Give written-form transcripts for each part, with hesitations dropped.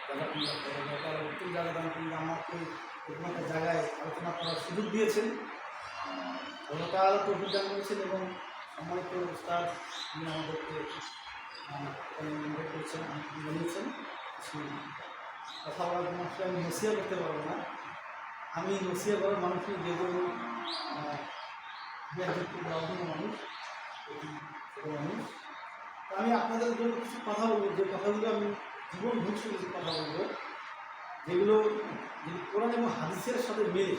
উত্তম জায়গা দান কিন্তু আমাকে এরকম একটা জায়গায় আলোচনা করার সুযোগ দিয়েছেন। আল্লাহ তাআলা তৌফিক দান করেছেন এবং সম্মানিত উস্তাদ তিনি আমাদেরকে করেছেন, জানিয়েছেন। কথা বলার জন্য আসলে আমি নসিহা করতে পারবো না, আমি নসিহা করার মানুষই যেহেতু খুব লাভবান মানুষ, মানুষ। আমি আপনাদের জন্য কিছু কথা বলবো, যে কথাগুলো আমি জীবন ঘুষে কিছু কথা বলবো, যেগুলো যদি কোরআন এবং হাদিসের সাথে মেলে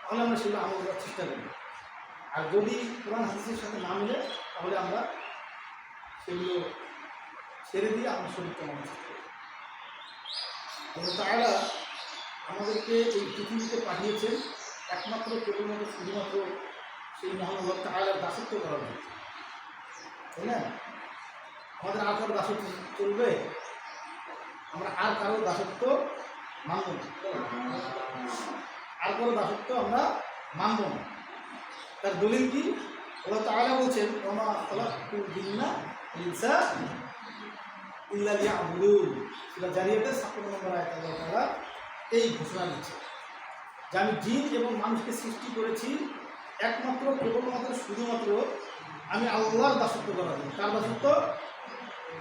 তাহলে আমরা সেগুলো আমল করার চেষ্টা করি, আর যদি কোরআন হাদিসের সাথে না মিলে তাহলে আমরা সেগুলো ছেড়ে দিয়ে আমরা শরীরকে মানার চেষ্টা করি। আল্লাহ তাআলা আমাদেরকে এই পৃথিবীতে পাঠিয়েছেন একমাত্র কেবলমাত্র শুধুমাত্র সেই মহান আল্লাহ তাআলার দাসত্ব করার জন্য, তাই না? আমাদের আর কারো দাসত্ব চলবে? আমরা আর কারো দাসত্ব মানব না, আর কারো দাসত্ব আমরা মানব না। তার দলিল কি? আল্লাহ তাআলা বলছেন, ওমা খালাকতুল জিন্না ওয়াল ইনসা ইল্লা লিয়াবুদুন। সূরা জারিয়াতের ৫৭ নম্বর আয়াতে আল্লাহ তাআলা এই ঘোষণা দিচ্ছে যে আমি জিন এবং মানুষকে সৃষ্টি করেছি একমাত্র কেবলমাত্র শুধুমাত্র আমি আল্লাহর দাসত্ব করার জন্য। কার দাসত্ব?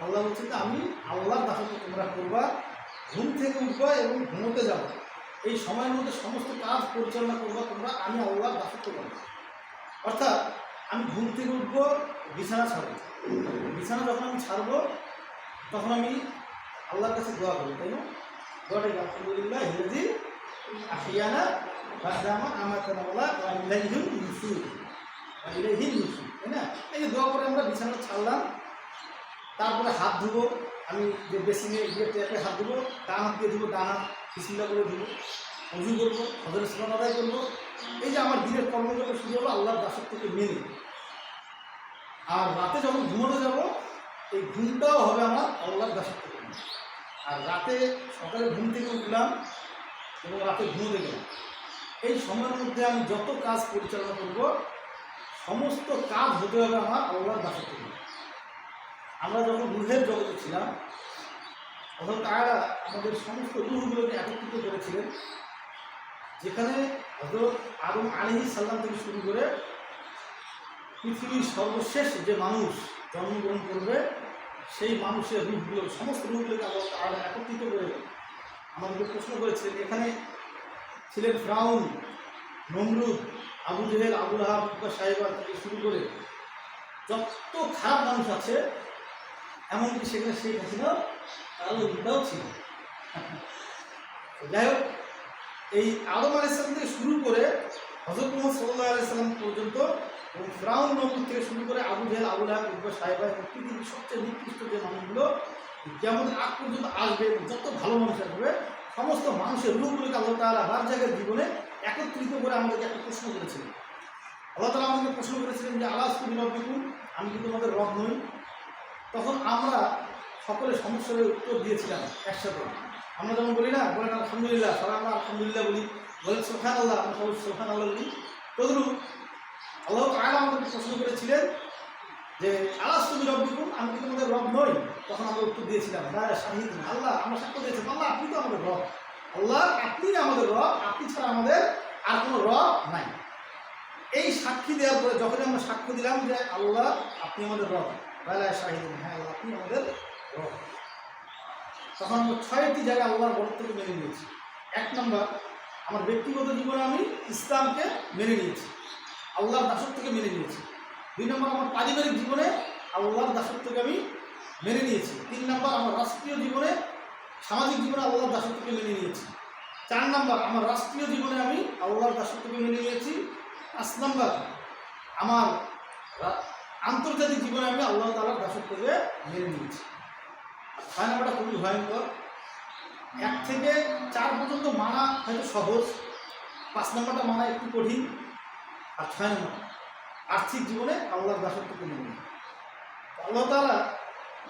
আল্লাহ বলছেন যে আমি আল্লাহর দাসত্ব তোমরা করবা, ঘুম থেকে উঠবা এবং ঘুমোতে যাবো, এই সময়ের মধ্যে সমস্ত কাজ পরিচালনা করবা তোমরা, আমি আল্লাহর দাসত্ব করবো। অর্থাৎ আমি ঘুম থেকে উঠবো, বিছানা ছাড়বো, বিছানা যখন আমি ছাড়বো তখন আমি আল্লাহর কাছে দোয়া করবো, তাই না? দোয়াটা কি? আলহামদুলিল্লাহ হিলাযী আহইয়ানা বা'দামা আমাতানা ওয়া ইলাইহিন নুশুর, ইলাইহিন নুশুর, তাই না? এই যে দোয়া করে আমরা বিছানা ছাড়লাম, তারপরে হাত ধুবো, আমি যে বেসিনে গিয়ে ট্যাপে হাত ধুবো, ডান হাত দিয়ে ধুবো, ডান হাত বিসমিল্লাহ করে ধুবো, উযু করবো, হযরত সালাত আদায় করবো। এই যে আমার দিনের কর্মগুলো শুরু হলো আল্লাহর দাসত্বকে মেনে। আর রাতে যখন ঘুমোতে যাব, এই ঘুমটাও হবে আমার আল্লাহর দাসত্বকে মেনে। আর রাতে সকালে ঘুম থেকে উঠলাম এবং রাতে ঘুমোতে গেলাম, এই সময়ের মধ্যে আমি যত কাজ পরিচালনা করব সমস্ত কাজ হতে হবে আমার আল্লাহর দাসত্ব মেনে। আমরা যখন রূহের জগতে ছিলাম তখন তারা আমাদের সমস্ত রূহগুলোকে একত্রিত করেছিলেন, যেখানে হযরত আদম আলাইহিস সালাম থেকে শুরু করে পৃথিবীর সর্বশেষ যে মানুষ জন্মগ্রহণ করবে সেই মানুষের রূহগুলো, সমস্ত রূহগুলোকে আল্লাহ তাআলা একত্রিত করে আমাদেরকে প্রশ্ন করেছিলেন। এখানে ছিলেন ফিরআউন, নমরুদ, আবু জেহেল, আবু লাহাব, উতবা সাইবা থেকে শুরু করে যত খারাপ মানুষ আছে, এমনকি সেখানে শেখ হাসিনা তারও রূপটাও ছিল। যাই হোক, এই আদম আলাইহিস সালাম থেকে শুরু করে হযরত মুহাম্মদ সাল্লাল্লাহু আলাইহি সাল্লাম পর্যন্ত এবং ফিরআউন, নমরুদ থেকে শুরু করে আবু জেহেল, আবু লাহাব, উতবা সাইবা এবং পৃথিবীর সবচেয়ে নিকৃষ্ট যে মানুষগুলো কিয়ামতের আগ পর্যন্ত আসবে এবং যত ভালো মানুষ আসবে, সমস্ত মানুষের রূপগুলোকে আল্লাহ তাআলা বার জায়গার জীবনে একত্রিত করে আমাদেরকে একটা প্রশ্ন করেছিলেন। আল্লাহ তাআলা আমাদেরকে প্রশ্ন করেছিলেন যে আলাস্তু বিরাব্বিকুম, আমি কি তোমাদের রব নই? তখন আমরা সকলে সমস্যার উত্তর দিয়েছিলাম একসাথে। আমরা যেমন বলি না, বলেন আলহামদুলিল্লাহ, সবাই আমরা আলহামদুলিল্লাহ বলি, বলেন সুবহানাল্লাহ, আমরা সবাই সুবহানাল্লাহ বলি। তদ্রূপ আল্লাহ তাআলা আমাদেরকে প্রশ্ন করেছিলেন যে আলাস্তু বিরাব্বিকুম, আমি কি তোমাদের রব নই? তখন আমরা উত্তর দিয়েছিলাম বালা শাহিদুন, আল্লাহ আমরা সাক্ষ্য দিয়েছি, আল্লাহ আপনি তো আমাদের রব, আল্লাহ আপনি আমাদের রব, আপনি ছাড়া আমাদের আর কোনো রব নাই। এই সাক্ষী দেওয়ার পরে যখন আমরা সাক্ষ্য দিলাম যে আল্লাহ আপনি আমাদের রব, বালা শাহিদুন, হ্যাঁ আল্লাহ আপনি আমাদের রব, তখন আমরা ৬টি জায়গায় আল্লাহর বরত্বকে মেনে নিয়েছি। ১ নম্বর, আমার ব্যক্তিগত জীবনে আমি ইসলামকে মেনে নিয়েছি, আল্লাহর দাসত্বকে মেনে নিয়েছি। ২ নম্বর, আমার পারিবারিক জীবনে আল্লাহর দাসত্বকে আমি মেনে নিয়েছি। ৩ নম্বর, আমার রাষ্ট্রীয় জীবনে, সামাজিক জীবনে আল্লাহর দাসত্বকে মেনে নিয়েছি। ৪ নম্বর, আমার রাষ্ট্রীয় জীবনে আমি আল্লাহর দাসত্বকে মেনে নিয়েছি। ৫ নম্বর, আমার আন্তর্জাতিক জীবনে আমি আল্লাহ তাআলার দাসত্বকে মেনে নিয়েছি। ৬ নম্বরটা খুবই ভয়ঙ্কর। ১ থেকে ৪ পর্যন্ত মানা হয়তো সহজ, ৫ নম্বরটা মানা একটু কঠিন, আর ৬ নম্বর আর্থিক জীবনে আল্লাহর দাসত্বকে মেনে নিই। আল্লাহ তাআলা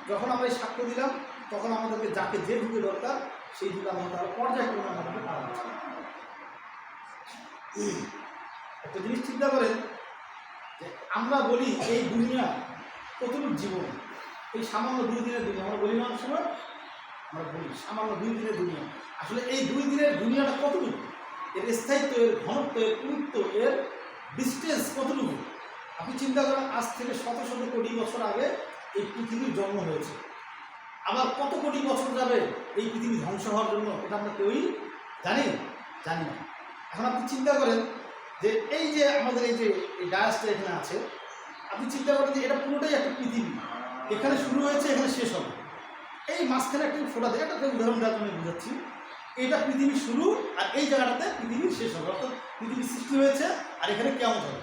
যখন আমরা এই সাক্ষ্য দিলাম তখন আমাদেরকে যাকে যে দিকে দরকার সেই দিকে আল্লাহ তাআলা পর্যায়ক্রমে আমাদেরকে পাওয়া যাচ্ছে। একটা জিনিস চিন্তা করেন যে আমরা বলি এই দুনিয়া কতটুকু জীবন, এই সামান্য ২ দিনের দুনিয়া আমরা বলি না অনেক সময়, আমরা বলি সামান্য 2 দিনের দুনিয়া। আসলে এই 2 দিনের দুনিয়াটা কতটুকু, এর স্থায়িত্ব, এর ঘনত্ব, এর পুরুত্ব, এর ডিস্টেন্স কতটুকু। আপনি চিন্তা করেন, আজ থেকে শত শত কোটি বছর আগে এই পৃথিবীর জন্ম হয়েছে, আবার কত কোটি বছর যাবে এই পৃথিবী ধ্বংস হওয়ার জন্য, এটা আমরা কেউই জানি না। এখন আপনি চিন্তা করেন যে এই যে আমাদের এই যে এই ডায়াসটা এখানে আছে, আপনি চিন্তা করেন যে এটা পুরোটাই একটা পৃথিবী, এখানে শুরু হয়েছে, এখানে শেষ হবে। এই মাঝখানে একটা ফোটা দেয়, একটা উদাহরণ দেওয়ার জন্য বুঝাচ্ছি। এটা পৃথিবীর শুরু, আর এই জায়গাটাতে পৃথিবীর শেষ হবে, অর্থাৎ পৃথিবীর সৃষ্টি হয়েছে আর এখানে কেমন হবে।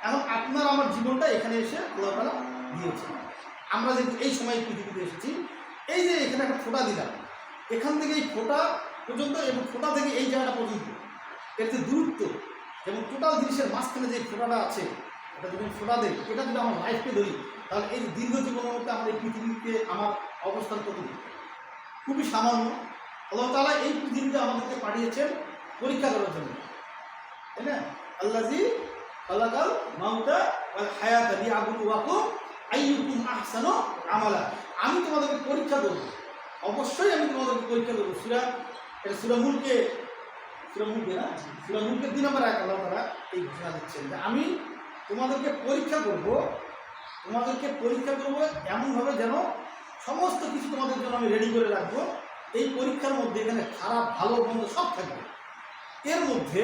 এখন আপনার আমার জীবনটা এখানে এসে আল্লাহ তাআলা দিয়েছে। আমরা যে এই সময় পৃথিবীতে এসেছি, এই যে এখানে একটা ফোঁটা দিলাম, এখান থেকে এই ফোঁটা পর্যন্ত এবং ফোঁটা থেকে এই জায়গাটা পর্যন্ত এর যে দূরত্ব, এবং টোটাল জিনিসের মাঝখানে যে ফোঁটাটা আছে, এটা যদি ফোঁটা দেয়, এটা যদি আমার লাইফকে ধরি, তাহলে এই দীর্ঘ জীবনের মধ্যে আমার এই পৃথিবীতে আমার অবস্থান কতটুকু, খুবই সামান্য। আল্লাহ তাআলা এই পৃথিবীতে আমাদেরকে পাঠিয়েছেন পরীক্ষা করার জন্য, তাই না? আল্লাযী খালাকাল মাউতা ওয়াল হায়াতা লিয়াবলুয়াকুম আইয়ুকুম আহসানু আমালা। আমি তোমাদেরকে পরীক্ষা করব, অবশ্যই আমি তোমাদেরকে পরীক্ষা করব। সূরা মুলকে না, সূরা মুলকের 2 নম্বর আয়াত আল্লাহ তাআলা এই ঘোষণা দিচ্ছেন যে আমি তোমাদেরকে পরীক্ষা করব এমনভাবে যেন সমস্ত কিছু তোমাদের জন্য আমি রেডি করে রাখবো। এই পরীক্ষার মধ্যে এখানে খারাপ ভালো মন্দ সব থাকবে। এর মধ্যে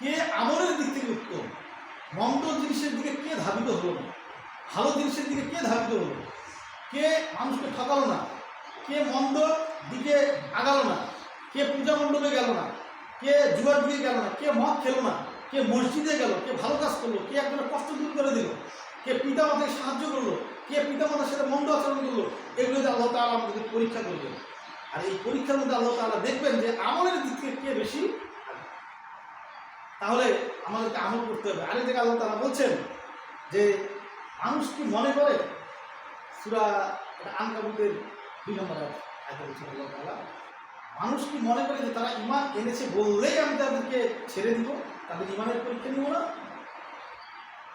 কে আমলের দিক থেকে উত্তম, মন্দ জিনিসের দিকে কে ধাবিত হলো না, ভালো জিনিসের দিকে কে ধাবিত হলো, কে মানুষকে ঠকালো না, কে মন্দ দিকে আগালো না, কে পূজা মণ্ডপে গেল না, কে জুয়ার দিকে গেল না, কে মদ খেলো না, কে মসজিদে গেল, কে ভালো কাজ করলো, কে একজনের কষ্ট দূর করে দিল, কে পিতামাতাকে সাহায্য করলো, কে পিতামাতার সাথে মন্দ আচরণ করলো, এগুলোতে আল্লাহ তাআলা আমাদেরকে পরীক্ষা করবেন। আর এই পরীক্ষার মধ্যে আল্লাহ তাআলা দেখবেন যে আমলের দিক থেকে কে বেশি, তাহলে আমাদেরকে আমল করতে হবে। আরেক জায়গায় আল্লাহ তাআলা বলছেন যে মানুষ কি মনে করে, সূরা আনকাবুতের 2 নম্বর আয়াত বলছেন আল্লাহ তাআলা, মানুষ কি মনে করে যে তারা ঈমান এনেছে বললেই আমি তাদেরকে ছেড়ে দিব, তাদের ঈমানের পরীক্ষা নিব না?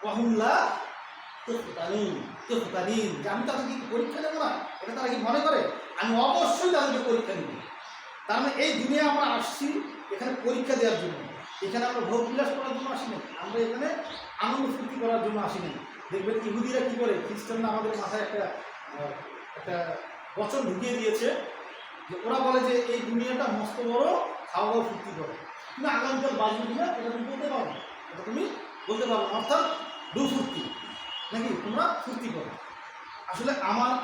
ওয়াহুম লা ইফতানুন, যে আমি তাদেরকে পরীক্ষা নেব না, এটা তারা কি মনে করে? আমি অবশ্যই তাদেরকে পরীক্ষা নিব। তার মানে এই দুনিয়া আমরা আসছি এখানে পরীক্ষা দেওয়ার জন্য, এখানে আমরা ভোগ বিলাস করার জন্য আসি না, আমরা এখানে আনন্দ ফুর্তি করার জন্য আসি না। দেখবেন ইহুদিরা কী করে, খ্রিস্টানরা আমাদের মাথায় একটা বচন ঢুকিয়ে দিয়েছে যে ওরা বলে যে এই দুনিয়াটা মস্ত বড়, খাওয়া দাওয়া ফুর্তি করে, তুমি আগামীকাল বাঁচবে কিনা এটা তুমি বলতে পারো, অর্থাৎ ডু ফুর্তি নাকি তোমরা ফুর্তি করো। আসলে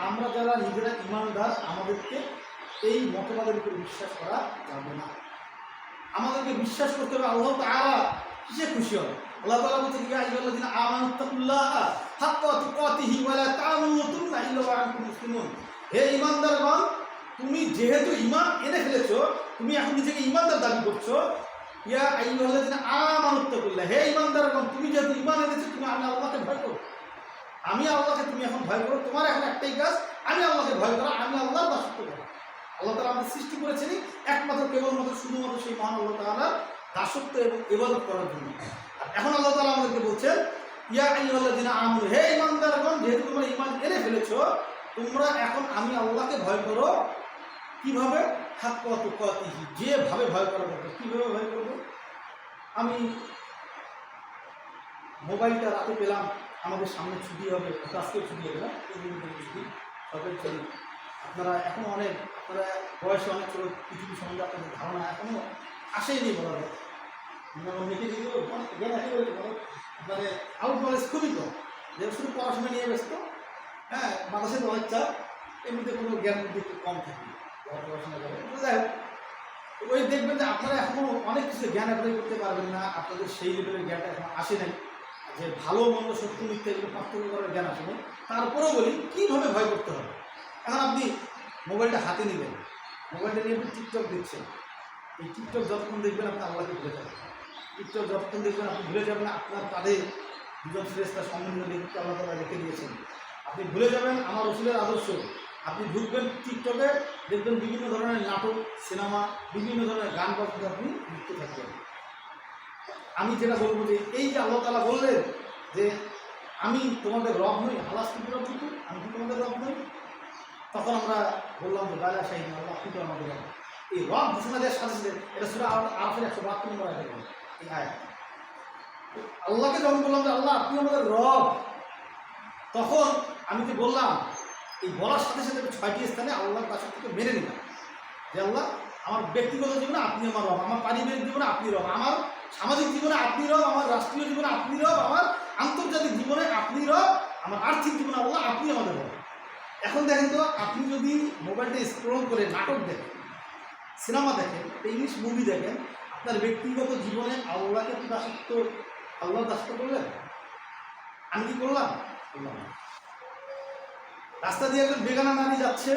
আমরা যারা নিজেরা ইমানদার, আমাদেরকে এই মতবাদের উপর বিশ্বাস করা যাবে না। আমাদেরকে বিশ্বাস করতে হবে আল্লাহ তাআলা কিসে খুশি হবে। আল্লাহ তাআলা বলছেন ইয়া আইয়ুহাল্লাযীনা আমানুত্তাকুল্লাহা হাক্কা তুকাতিহি ওয়া লা তামুতুন্না ইল্লা ওয়া আনতুম মুসলিমুন। হে ঈমানদারগণ, তুমি যেহেতু ঈমান এনে ফেলেছো, তুমি এখন নিজেকে ঈমানদার দাবি করছো। ইয়া আইয়ুহাল্লাযীনা আমানুত্তাকুল্লাহ, হে ঈমানদারগণ, তুমি যেহেতু ঈমান এনেছো, তুমি আল্লাহকে ভয় করো। আমি আল্লাহকে তুমি এখন ভয় করো, তোমার এখন একটাই কাজ, আমি আল্লাহকে ভয় করা, আমি আল্লাহর দাসত্ব করা। আল্লাহ তাআলা আমাদের সৃষ্টি করেছেনই একমাত্র কেবলমাত্র শুধুমাত্র সেই মহান আল্লাহ তাআলার দাসত্ব এবং ইবাদত করার জন্য। আর এখন আল্লাহ তাআলা আমাদেরকে বলছেন ইয়া আইয়ুহাল্লাযীনা আমানু, হে ঈমানদারগণ, যেহেতু তোমরা ঈমান এনে ফেলেছো, তোমরা এখন আমি আল্লাহকে ভয় করো। কিভাবে? হাক্কা তুকাতিহি, যেভাবে ভয় করা দরকার। কীভাবে ভয় করবো? আমি মোবাইলটা রাতে পেলাম, আমাদের সামনে ছুটি হবে, আজকেও ছুটি হবে না, ছুটি, সরকারি ছুটি। আপনারা এখনও আপনারা বয়সে অনেক ছোটো, পৃথিবী সম্বন্ধে আপনাদের ধারণা এখনও আসেইনি বলা যায়। মেটে যেগুলো জ্ঞান একেবারে মানে আউট নলেজ খুবই কম, যে শুধু পড়াশোনা নিয়ে ব্যস্ত। হ্যাঁ, মাদ্রাসায় অনেক চাপ, এমনিতে কোনো জ্ঞান বুদ্ধি একটু কম থাকে পড়াশোনা করে। যাই হোক, ওই দেখবেন যে আপনারা এখনও অনেক কিছু জ্ঞান অ্যাপ্লাই করতে পারবেন না, আপনাদের সেই লেভেলের জ্ঞানটা এখন আসে নাই, যে ভালো মন্দ সত্য মিথ্যা এগুলো পার্থক্য করার জ্ঞান আসে নাই। তারপরেও বলি কীভাবে ভয় করতে হবে। এখন আপনি মোবাইলটা হাতে নেবেন, মোবাইলটা নিয়ে আপনি টিকটক দেখছেন, এই টিকটক যতক্ষণ দেখবেন আপনি আল্লাহকে ভুলে যাবেন। টিকটক যতক্ষণ দেখবেন আপনি ভুলে যাবেন আপনার কাঁধে দুজন ফেরেশতা সম্মানিত ব্যক্তিকে আল্লাহ তাআলা রেখে দিয়েছেন। আপনি ভুলে যাবেন আমার রাসূলের আদর্শ। আপনি ঢুকবেন টিকটকে, দেখবেন বিভিন্ন ধরনের নাটক, সিনেমা, বিভিন্ন ধরনের গান বাজতে আপনি লিপ্ত থাকবেন। আমি যেটা বলবো যে এই যে আল্লাহ তাআলা বললেন যে আমি তোমাদের রব নই, আলাস্তু বিরব্বিকুম, আমি কি তোমাদের রব নই? তখন আমরা বললাম যে বালা শাহিদ আল্লাহ আপনি তো আমাদের রব। এই রব ঘোষণা দেওয়ার সাথে সাথে এটা সূরা আরাফের 172 নম্বর আয়াতে বলে এই আয়াত। আল্লাহকে যখন বললাম যে আল্লাহ আপনি আমাদের রব, তখন আমি তো বললাম এই বলার সাথে সাথে 6টি স্থানে আল্লাহর কাছ থেকে মেনে নিলাম যে আল্লাহ আমার ব্যক্তিগত জীবনে আপনি আমার রব, আমার পারিবারিক জীবনে আপনি রব, আমার সামাজিক জীবনে আপনি রব, আমার রাষ্ট্রীয় জীবনে আপনি রব, আমার আন্তর্জাতিক জীবনে আপনি রব, আমার আর্থিক জীবনে আল্লাহ আপনি আমাদের রব। এখন দেখেন তো, আপনি যদি মোবাইলটা স্ক্রল করে নাটক দেখেন, সিনেমা দেখেন, ইংলিশ মুভি দেখেন, আপনার ব্যক্তিগত জীবনে আল্লাহকে আপনি দাসত্ব, আল্লাহ দাসত্ব করলেন? আমি কি করলাম? করলাম না। রাস্তা দিয়ে একজন বেগানা নারী যাচ্ছে,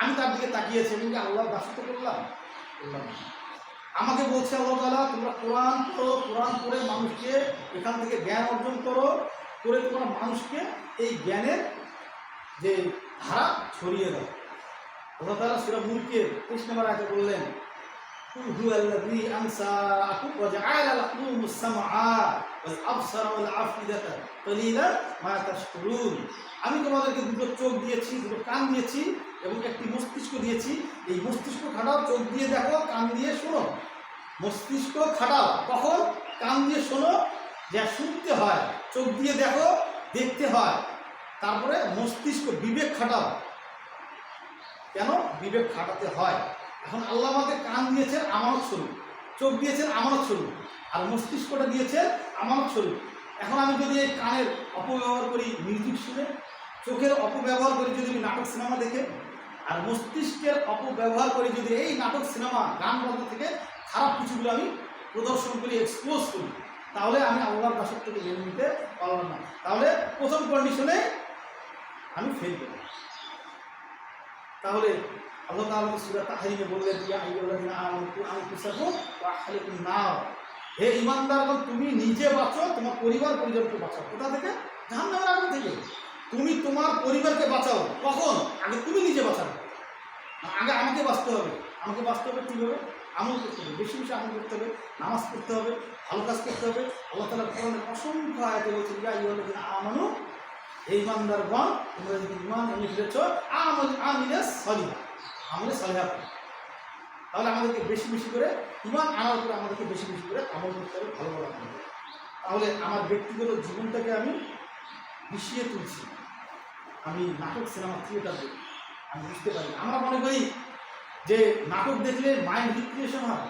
আমি তার দিকে তাকিয়েছি, আমি কি আল্লাহর দাসত্ব করলাম? করলাম না। আমাকে বলছে আল্লাহ তাআলা তোমরা কোরআন পড়ো, কোরআন পড়ে মানুষকে এখান থেকে জ্ঞান অর্জন করো, করে তোমরা মানুষকে এই জ্ঞানের যে ধারা ছড়িয়ে দাও। আল্লাহ তাআলা সূরা মুলকের 23 নম্বর আয়াতে বললেন কুল হুয়াল্লাযী আনসাআকুম ওয়া জাআলা লাকুমুস সামআ ওয়াল আবসারা ওয়াল আফইদাতা কালিলান মা তাশকুরুন। আমি তোমাদেরকে দুটো চোখ দিয়েছি, দুটো কান দিয়েছি এবং একটি মস্তিষ্ক দিয়েছি। এই মস্তিষ্ক খাটাও, চোখ দিয়ে দেখো, কান দিয়ে শোনো। মস্তিষ্ক খাটাও কখন? কান দিয়ে শোনো, যা শুনতে হয়, চোখ দিয়ে দেখো, দেখতে হয়। তারপরে মস্তিষ্ক, বিবেক খাটাও। কেন বিবেক খাটাতে হয়? এখন আল্লাহ আমাকে কান দিয়েছেন আমানত স্বরূপ, চোখ দিয়েছেন আমানত স্বরূপ, আর মস্তিষ্কটা দিয়েছেন আমানত স্বরূপ। এখন আমি যদি এই কানের অপব্যবহার করি মিউজিক শুনে, চোখের অপব্যবহার করি যদি আমি নাটক সিনেমা দেখে, আর মস্তিষ্কের অপব্যবহার করি যদি এই নাটক সিনেমা গান বাজনা থেকে খারাপ কিছুগুলো আমি প্রদর্শন করি, এক্সপোজ করি, তাহলে আমি আল্লাহর দাসত্বকে মেনে নিতে পারলাম না। তাহলে প্রথম কন্ডিশনে আমি ফেল করি। তাহলে আল্লাহ তাআলা সূরা তাহরিমে বললেন ইয়া আইয়ুহাল্লাযীনা আমানু কু আনফুসাকুম ওয়া আহলিকুম নার, হে ঈমানদারগণ তুমি নিজে বাঁচো, তোমার পরিবার পরিজনকে বাঁচাও। কোথা থেকে? জাহান্নামের আগুন থেকে। তুমি তোমার পরিবারকে বাঁচাও। কখন? আগে তুমি নিজে বাঁচাও, আগে আমাকে বাঁচতে হবে। আমাকে বাঁচতে হবে কীভাবে? আমল করতে হবে, বেশি বেশি আমল করতে হবে, নামাজ পড়তে হবে, ভালো কাজ করতে হবে। আল্লাহ তাআলা কোরআনের অসংখ্য আয়াতে বলছেন ইয়া আইয়ুহাল্লাযীনা আমানু, হে ঈমানদারগণ তোমরা যদি ঈমান এনে ফেলেছ আমিলে সলিহা, আমলে সলিহা করো। তাহলে আমাদেরকে বেশি বেশি করে ঈমান আনার পরে আমাদেরকে বেশি বেশি করে আমল করতে হবে, ভালো ভালো আমল। তাহলে আমার ব্যক্তিগত জীবনটাকে আমি মিশিয়ে তুলছি। আমি নাটক সিনেমা থিয়েটার দেখি, আমি বুঝতে পারি। আমরা মনে করি যে নাটক দেখলে মাইন্ড রিক্রিয়েশন হয়,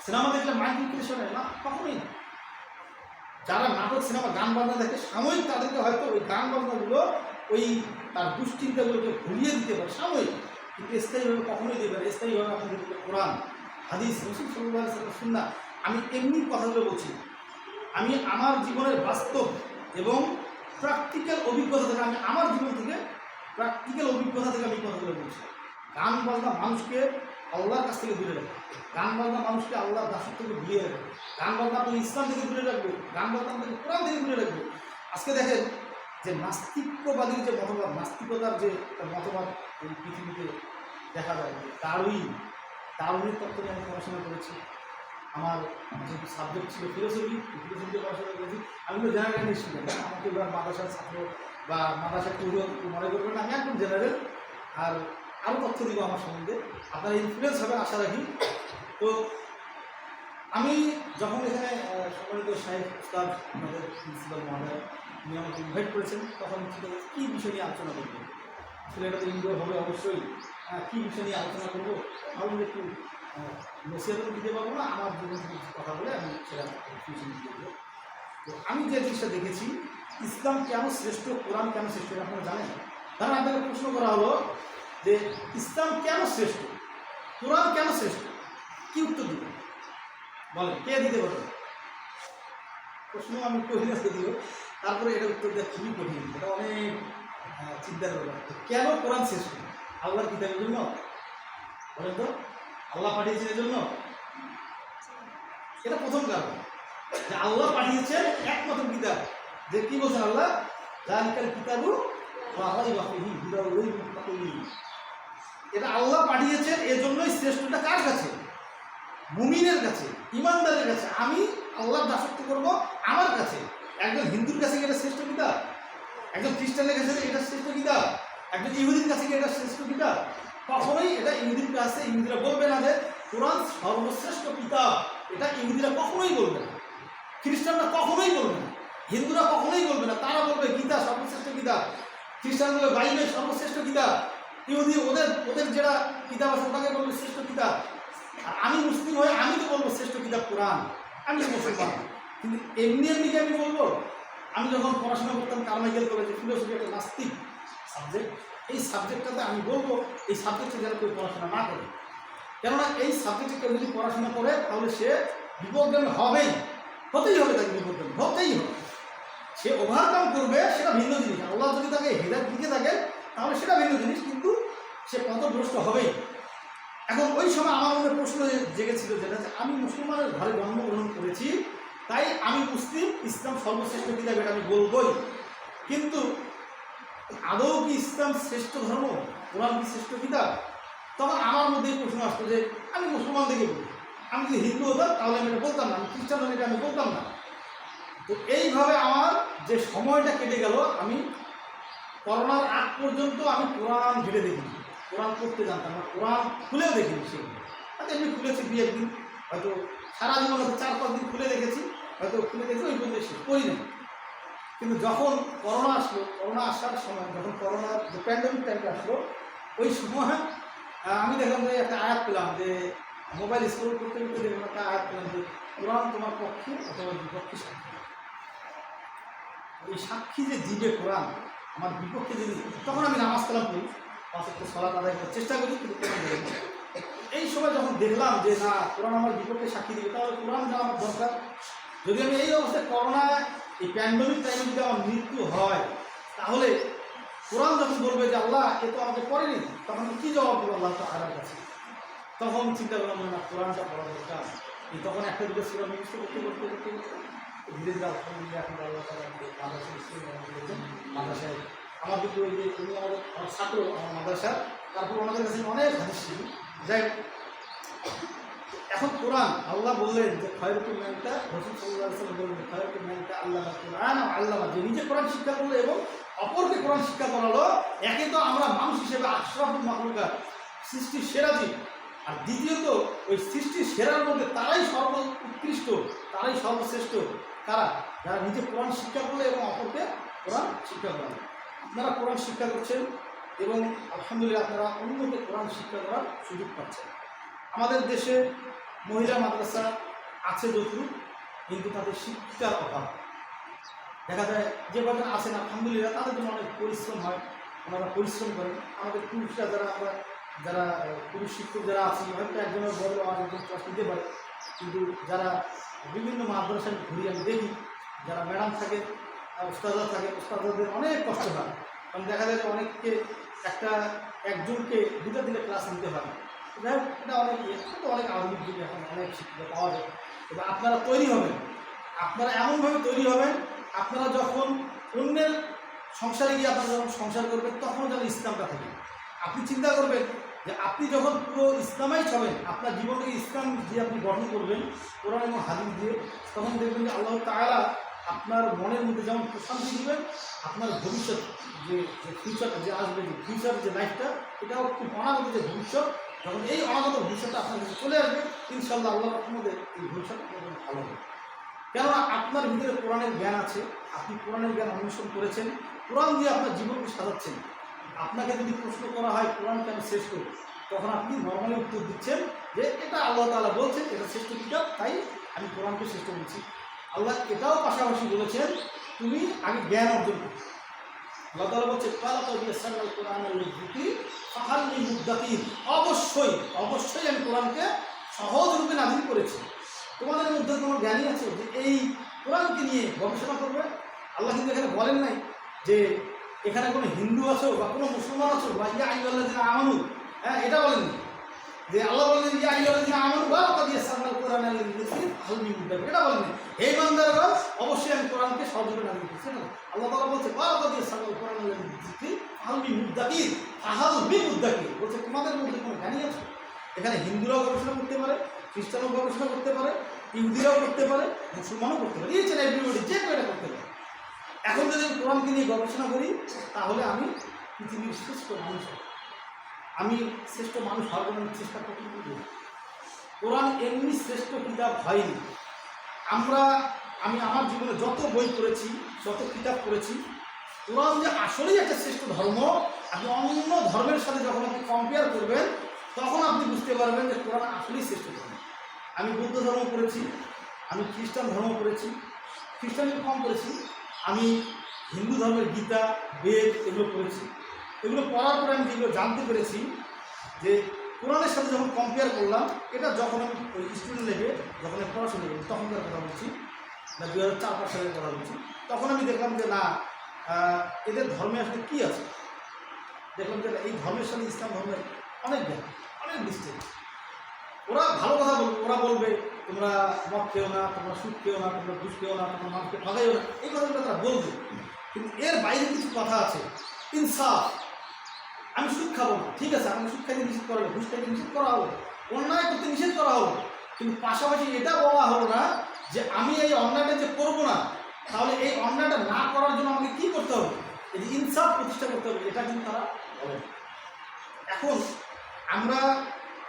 সিনেমা দেখলে মাইন্ড রিক্রিয়েশন হয় না, কখনোই না। যারা নাটক সিনেমা গান বাজনা দেখে সাময়িক, তাদেরকে হয়তো ওই গান বাজনাগুলো ওই তার দুশ্চিন্তাগুলোকে ভুলিয়ে দিতে পারে সাময়িক, কিন্তু স্থায়ীভাবে কখনোই দিতে পারে। স্থায়ীভাবে আপনাদেরকে কোরআন, হাদিস, রাসূল সাল্লাল্লাহু আলাইহি ওয়াসাল্লাম সুন্নাহ, আমি এমনি কথাগুলো বলছি, আমি আমার জীবনের বাস্তব এবং প্র্যাকটিক্যাল অভিজ্ঞতা থেকে, আমি আমার জীবন থেকে প্র্যাকটিক্যাল অভিজ্ঞতা থেকে আমি কথাগুলো বলছি। গান বাজনা মানুষকে আল্লাহর কাছ থেকে দূরে রাখবে, গান বাজনা মানুষকে আল্লাহর দাসত্ব থেকে দূরে রাখবে, গান বাজনা আপনাকে ইসলাম থেকে দূরে রাখবে, গান বাজনা আপনাকে কোরআন থেকে দূরে রাখবে। আজকে দেখেন যে নাস্তিকবাদীর যে মতবাদ, নাস্তিকতার যে মতবাদ এই পৃথিবীতে দেখা যায়, ডারউইনের তত্ত্ব নিয়ে আমি পড়াশোনা করেছি। আমার যে সাবজেক্ট ছিল ফিলোসফিতে পড়াশোনা করেছি। আমি তো জেনারেল স্টুডেন্ট, আমাকে এবার মাদ্রাসার ছাত্র বা মাদ্রাসার টুরিও মনে করবেন না, আমি একদম জেনারেল। আর আরও তথ্য দিব আমার সম্বন্ধে, আপনারা ইনফ্লুয়েন্স হবে আশা রাখি। তো আমি যখন এখানে সম্মানিত সাহেব উস্তাদ আমাদের প্রিন্সিপাল মহোদয় উনি আমাকে ইনভাইট করেছেন, তখন কী বিষয় নিয়ে আলোচনা করবো, আসলে এটা তো ইনডোর হবে অবশ্যই, কী বিষয় নিয়ে আলোচনা করবো, ভাবলাম একটু নসিহত দিতে পারবো না, আমার জীবন থেকে কথা বলে আমি সেটা টিউশন দিতে দেবো। তো আমি যে জিনিসটা দেখেছি, ইসলাম কেন শ্রেষ্ঠ, কোরআন কেন শ্রেষ্ঠ, আপনারা জানেন? কারণ আপনাকে প্রশ্ন করা হলো যে ইসলাম কেন শ্রেষ্ঠ, কোরআন কেন শ্রেষ্ঠ, কি উত্তর দিবেন বলেন? কে দিতে পারবেন? প্রশ্ন আমি কঠিন আজকে দিব, তারপরে এটা উত্তর দেওয়া খুবই কঠিন, এটা অনেক চিন্তার ব্যাপার। কেন কোরআন শ্রেষ্ঠ? আল্লাহর কিতাবের জন্য, বলেন তো? আল্লাহ পাঠিয়েছেন এর জন্য? এটা প্রথম কারণ যে আল্লাহ পাঠিয়েছেন একমাত্র কিতাব, যে কি বলছেন আল্লাহ, যালিকাল কিতাবু ওয়া রাইবা ফীহি হুদাল লিল মুত্তাকিন। এটা আল্লাহ পাঠিয়েছেন, এর জন্যই শ্রেষ্ঠটা কার কাছে? মুমিনের কাছে, ইমানদারের কাছে। আমি আল্লাহর দাসত্ব করব আমার কাছে। একজন হিন্দুর কাছে এটা শ্রেষ্ঠ কিতাব, একজন খ্রিস্টানের কাছে এটা শ্রেষ্ঠ কিতাব, একজন ইহুদির কাছে কি এটা শ্রেষ্ঠ কিতাব? কখনোই এটা ইহুদির কাছে ইহুদিরা বলবে না যে কোরআন সর্বশ্রেষ্ঠ কিতাব, এটা ইহুদিরা কখনোই বলবে না, খ্রিস্টানরা কখনোই বলবে না, হিন্দুরা কখনোই বলবে না। তারা বলবে গীতা সর্বশ্রেষ্ঠ কিতাব, খ্রিস্টান বলবে বাইবেল সর্বশ্রেষ্ঠ কিতাব, ইহুদি ওদের ওদের যেটা কিতাব আছে ওটাকে বলবে শ্রেষ্ঠ কিতাব। আর আমি মুসলিম হয়ে আমি তো বলবো শ্রেষ্ঠ কিতাব কোরআন, আমি তো মুসলমান। কিন্তু এমনি এমনি আমি বলবো? আমি যখন পড়াশোনা করতাম কারমাইকেল কলেজে, ফিলোসফি একটা নাস্তিক সাবজেক্ট, এই সাবজেক্টটাতে আমি বলবো এই সাবজেক্টে যেন কেউ পড়াশোনা না করে। কেননা এই সাবজেক্টে কেউ যদি পড়াশোনা করে তাহলে সে বিপদগামী হবেই, হতেই হবে, তাকে বিপদগামী হতেই হবে। সে ওভারকাম করবে সেটা ভিন্ন জিনিস, আল্লাহ যদি তাকে হেদায়েত দিতে থাকে তাহলে সেটা ভিন্ন জিনিস, কিন্তু সে পথভ্রষ্ট হবেই। এখন ওই সময় আমার মনে প্রশ্ন জেগেছিল যেটা যে আমি মুসলমানের ঘরে জন্মগ্রহণ করেছি, তাই আমি মুসলিম, ইসলাম সর্বশ্রেষ্ঠ কিতাব এটা আমি বলবই। কিন্তু আদৌ কি ইসলাম শ্রেষ্ঠ ধর্ম, কোরআন কি শ্রেষ্ঠ কিতাব? তখন আমার মধ্যে প্রশ্ন আসতো যে আমি মুসলমান থেকে বলি, আমি যদি হিন্দু হতাম তাহলে আমি এটা বলতাম না, আমি খ্রিস্টান হলে এটা আমি বলতাম না। তো এইভাবে আমার যে সময়টা কেটে গেল, আমি করোনার আগ পর্যন্ত আমি কোরআন ঘেটে দেখিনি, কোরআন পড়তে জানতাম না, কোরআন খুলেও দেখিনি। সেগুলো হয়তো এমনি খুলেছি 2-1 দিন, হয়তো সারা জীবন হয়তো 4-5 দিন খুলে দেখেছি, হয়তো খুলে দেখে ওই পর্যন্ত শেষ করি না। কিন্তু যখন করোনা আসলো, করোনা আসার সময় যখন করোনার যে প্যান্ডেমিক টাইমটা আসলো, ওই সময় আমি দেখলাম যে একটা আয়াত পেলাম, যে মোবাইল স্ক্রল করতে করতে দেখলাম একটা আয়াত পেলাম যে কোরআন তোমার পক্ষে অথবা বিপক্ষে সাক্ষী। এই সাক্ষী যে দিবে কোরআন আমার বিপক্ষে যদি, তখন আমি নামাজ কালাম করি, 5 ওয়াক্ত সালাত আদায় করার চেষ্টা করি, কিন্তু কোরআন দেবে না। এই সময় যখন দেখলাম যে না, কোরআন আমার বিপক্ষে সাক্ষী দিবে, তাহলে কোরআন জানা আমার দরকার। যদি আমি এই অবস্থায় করোনা এই প্যান্ডেমিক টাইমে যদি আমার মৃত্যু হয়, তাহলে কোরআন যখন বলবে যে আল্লাহ এ তো আমাকে করেনি, তখন কী জবাব দেবো আল্লাহ তাআলার কাছে? তখন চিন্তা করলাম না, কোরআনটা পড়া দরকার। এই তখন একটা দুটো সূরা মুখস্থ করতে করতে করতে ধীরে ধীরে আলহামদুলিল্লাহ এখন আল্লাহ তাআলা মাদ্রাসায় আমার কিন্তু ওই যে উনি আমার ছাত্র আমার মাদ্রাসার, তারপর ওনাদের কাছে অনেক হাদিস শিখি। যাই হোক, এখন কোরআন আল্লাহ বললেন যে খয়রুকুম ম্যানটা, রাসূল সাল্লাল্লাহু আলাইহি ওয়াসাল্লাম বললেন খয়রুকুম ম্যানটা আল্লামা কোরআন ও আল্লামা, যে নিজে কোরআন শিক্ষা করলো এবং অপরকে কোরআন শিক্ষা করালো। একে তো আমরা মানুষ হিসেবে আশরাফুল মাখলুকাত, সৃষ্টির সেরা জীব, আর দ্বিতীয়ত ওই সৃষ্টির সেরার মধ্যে তারাই সর্বোৎকৃষ্ট, তারাই সর্বশ্রেষ্ঠ, কারা? যারা নিজে কোরআন শিক্ষা করলো এবং অপরকে কোরআন শিক্ষা করালো। আপনারা কোরআন শিক্ষা করছেন এবং আলহামদুলিল্লাহ আপনারা অন্যকে কোরআন শিক্ষা করার সুযোগ পাচ্ছেন। আমাদের দেশে মহিলা মাদ্রাসা আছে যদিও, কিন্তু তাদের শিক্ষার অভাব দেখা যায়। যে কজন আছেন আলহামদুলিল্লাহ তাদের জন্য অনেক পরিশ্রম হয়, ওনারা পরিশ্রম করেন। আমাদের পুরুষরা যারা পুরুষ শিক্ষক যারা আছি, হয়তো একজনের বড় আরেকজন ক্লাস নিতে পারে, কিন্তু যারা বিভিন্ন মাদ্রাসায় ঘুরি আমি দেখি, যারা ম্যাডাম থাকেন, ওস্তাদরা থাকে, ওস্তাদদের অনেক কষ্ট হয়। কারণ দেখা যায় যে অনেককে একজনকে 2টা দিলে ক্লাস নিতে হয়। যাই হোক, এটা অনেক আধুনিক যুগে এখন অনেক শিক্ষা পাওয়া যায়। এবার আপনারা তৈরি হবেন, আপনারা এমনভাবে তৈরি হবেন, আপনারা যখন অন্যের সংসারে গিয়ে আপনারা যখন সংসার করবেন তখনও যেন ইসলামটা থাকে। আপনি চিন্তা করবেন যে আপনি যখন পুরো ইসলামাই ছবেন, আপনার জীবনটাকে ইসলাম দিয়ে আপনি গঠন করবেন কোরআন এবং হাদিস দিয়ে, তখন দেখবেন যে আল্লাহ তাআলা আপনার মনের মধ্যে যেমন প্রশান্তি দিবেন, আপনার ভবিষ্যৎ যে ফিউচারটা যে আসবে, যে ফিউচার যে লাইফটা, এটাও খুব অনাগত যে ভবিষ্যৎ, যখন এই অনাগত ভবিষ্যৎটা আপনার কাছে চলে আসবে, ইনশাআল্লাহ আল্লাহর রহমতে এই ভবিষ্যৎ ভালো হবে। কেননা আপনার ভিতরে কোরআনের জ্ঞান আছে, আপনি কোরআনের জ্ঞান অন্বেষণ করেছেন, কোরআন দিয়ে আপনার জীবনকে সাজাচ্ছেন। আপনাকে যদি প্রশ্ন করা হয় কোরআন কেন শ্রেষ্ঠ, তখন আপনি নর্মালি উত্তর দিচ্ছেন যে এটা আল্লাহ তাআলা বলছেন এটা শ্রেষ্ঠ কিতাব, তাই আমি কোরআনকে শ্রেষ্ঠ বলছি। আল্লাহ এটাও পাশাপাশি বলেছেন তুমি আগে জ্ঞান অর্জন করো। আল্লাহ তাআলা বলছে অবশ্যই অবশ্যই আমি কোরআনকে সহজ রূপে নাযিল করেছি। তোমাদের মধ্যে কোনো জ্ঞানী আছে যে এই কোরআনকে নিয়ে গবেষণা করবে? আল্লাহ কিন্তু এখানে বলেন নাই যে এখানে কোনো হিন্দু আছো বা কোনো মুসলমান আছো বা ইয়া আইয়ুহাল্লাযীনা আমানু, হ্যাঁ এটা বলেননি। যে আল্লাহ বলেন ইয়া আইয়ুহাল্লাযীনা আমানু ওয়া লাকাদ ইয়াসসারনাল কুরআনা লিয-যিকরি ফাহাল মিন মুদ্দাকির, এটা বলেননি। হে ইমানদারগণ, অবশ্যই আমি কোরআনকে সহজ রূপে নাযিল করেছি। আল্লাহ তাআলা বলছে ওয়া লাকাদ ইয়াসসারনাল কুরআনা লিয-যিকরি ফাহাল মিন মুদ্দাকির, ফাহাল মিন মুদ্দাকির বলছে তোমাদের মধ্যে কোনো জ্ঞানী আছে? এখানে হিন্দুরাও গবেষণা করতে পারে, খ্রিস্টানও গবেষণা করতে পারে, ইহুদিরাও করতে পারে, মুসলমানও করতে পারে, এছাড়া এভরিবডি যে কেউ এটা করতে পারে। এখন যদি আমি কোরআনকে নিয়ে গবেষণা করি তাহলে আমি পৃথিবীর শ্রেষ্ঠ মানুষ হয়। আমি শ্রেষ্ঠ মানুষ হওয়ার জন্য আমি চেষ্টা করতে পারি। কোরআন এমনি শ্রেষ্ঠ কিতাব হয়নি। আমি আমার জীবনে যত বই পড়েছি, যত কিতাব পড়েছি, কোরআন যে আসলেই একটা শ্রেষ্ঠ ধর্ম, আপনি অন্য ধর্মের সাথে যখন আপনি কম্পেয়ার করবেন তখন আপনি বুঝতে পারবেন যে কোরআন আসলেই শ্রেষ্ঠ ধর্ম। আমি বৌদ্ধ ধর্ম পড়েছি, আমি খ্রিস্টান ধর্ম পড়েছি, খ্রিস্টানকে কম পড়েছি, আমি হিন্দু ধর্মের গীতা, বেদ এগুলো পড়েছি। এগুলো পড়ার পরে আমি যেগুলো জানতে পেরেছি যে কোরআনের সাথে যখন কম্পেয়ার করলাম, এটা যখন আমি ওই স্টুডেন্ট লেগে যখন আমি পড়াশোনা করি তখনকার কথা বলছি, না 2004-05 সালের কথা বলছি, তখন আমি দেখলাম যে না, এদের ধর্মে আসলে কী আছে। দেখলাম যে এই ধর্মের সাথে ইসলাম ধর্মের অনেক জ্ঞান, অনেক ডিস্টেন্স। ওরা ভালো কথা বলবে, ওরা বলবে তোমরা মদ খেও না, তোমরা সুদ খেও না, তোমরা ঘুষ খেও না, তোমরা মানুষকে ঠগাইও না, এই কথাগুলো তারা বলবে। কিন্তু এর বাইরে কিছু কথা আছে, ইনসাফ। আমি সুদ খাবো না, ঠিক আছে, আমি সুদ খাইতে নিষেধ করা হলো, ঘুষ খাইতে নিষেধ করা হলো, অন্যায় করতে নিষেধ করা হলো, কিন্তু পাশাপাশি এটা বলা হলো না যে আমি এই অন্যায়টা যে করবো না, তাহলে এই অন্যায়টা না করার জন্য আমাকে কী করতে হবে, এই যে ইনসাফ প্রতিষ্ঠা করতে হবে, এটা কিন্তু তারা বলেন। এখন আমরা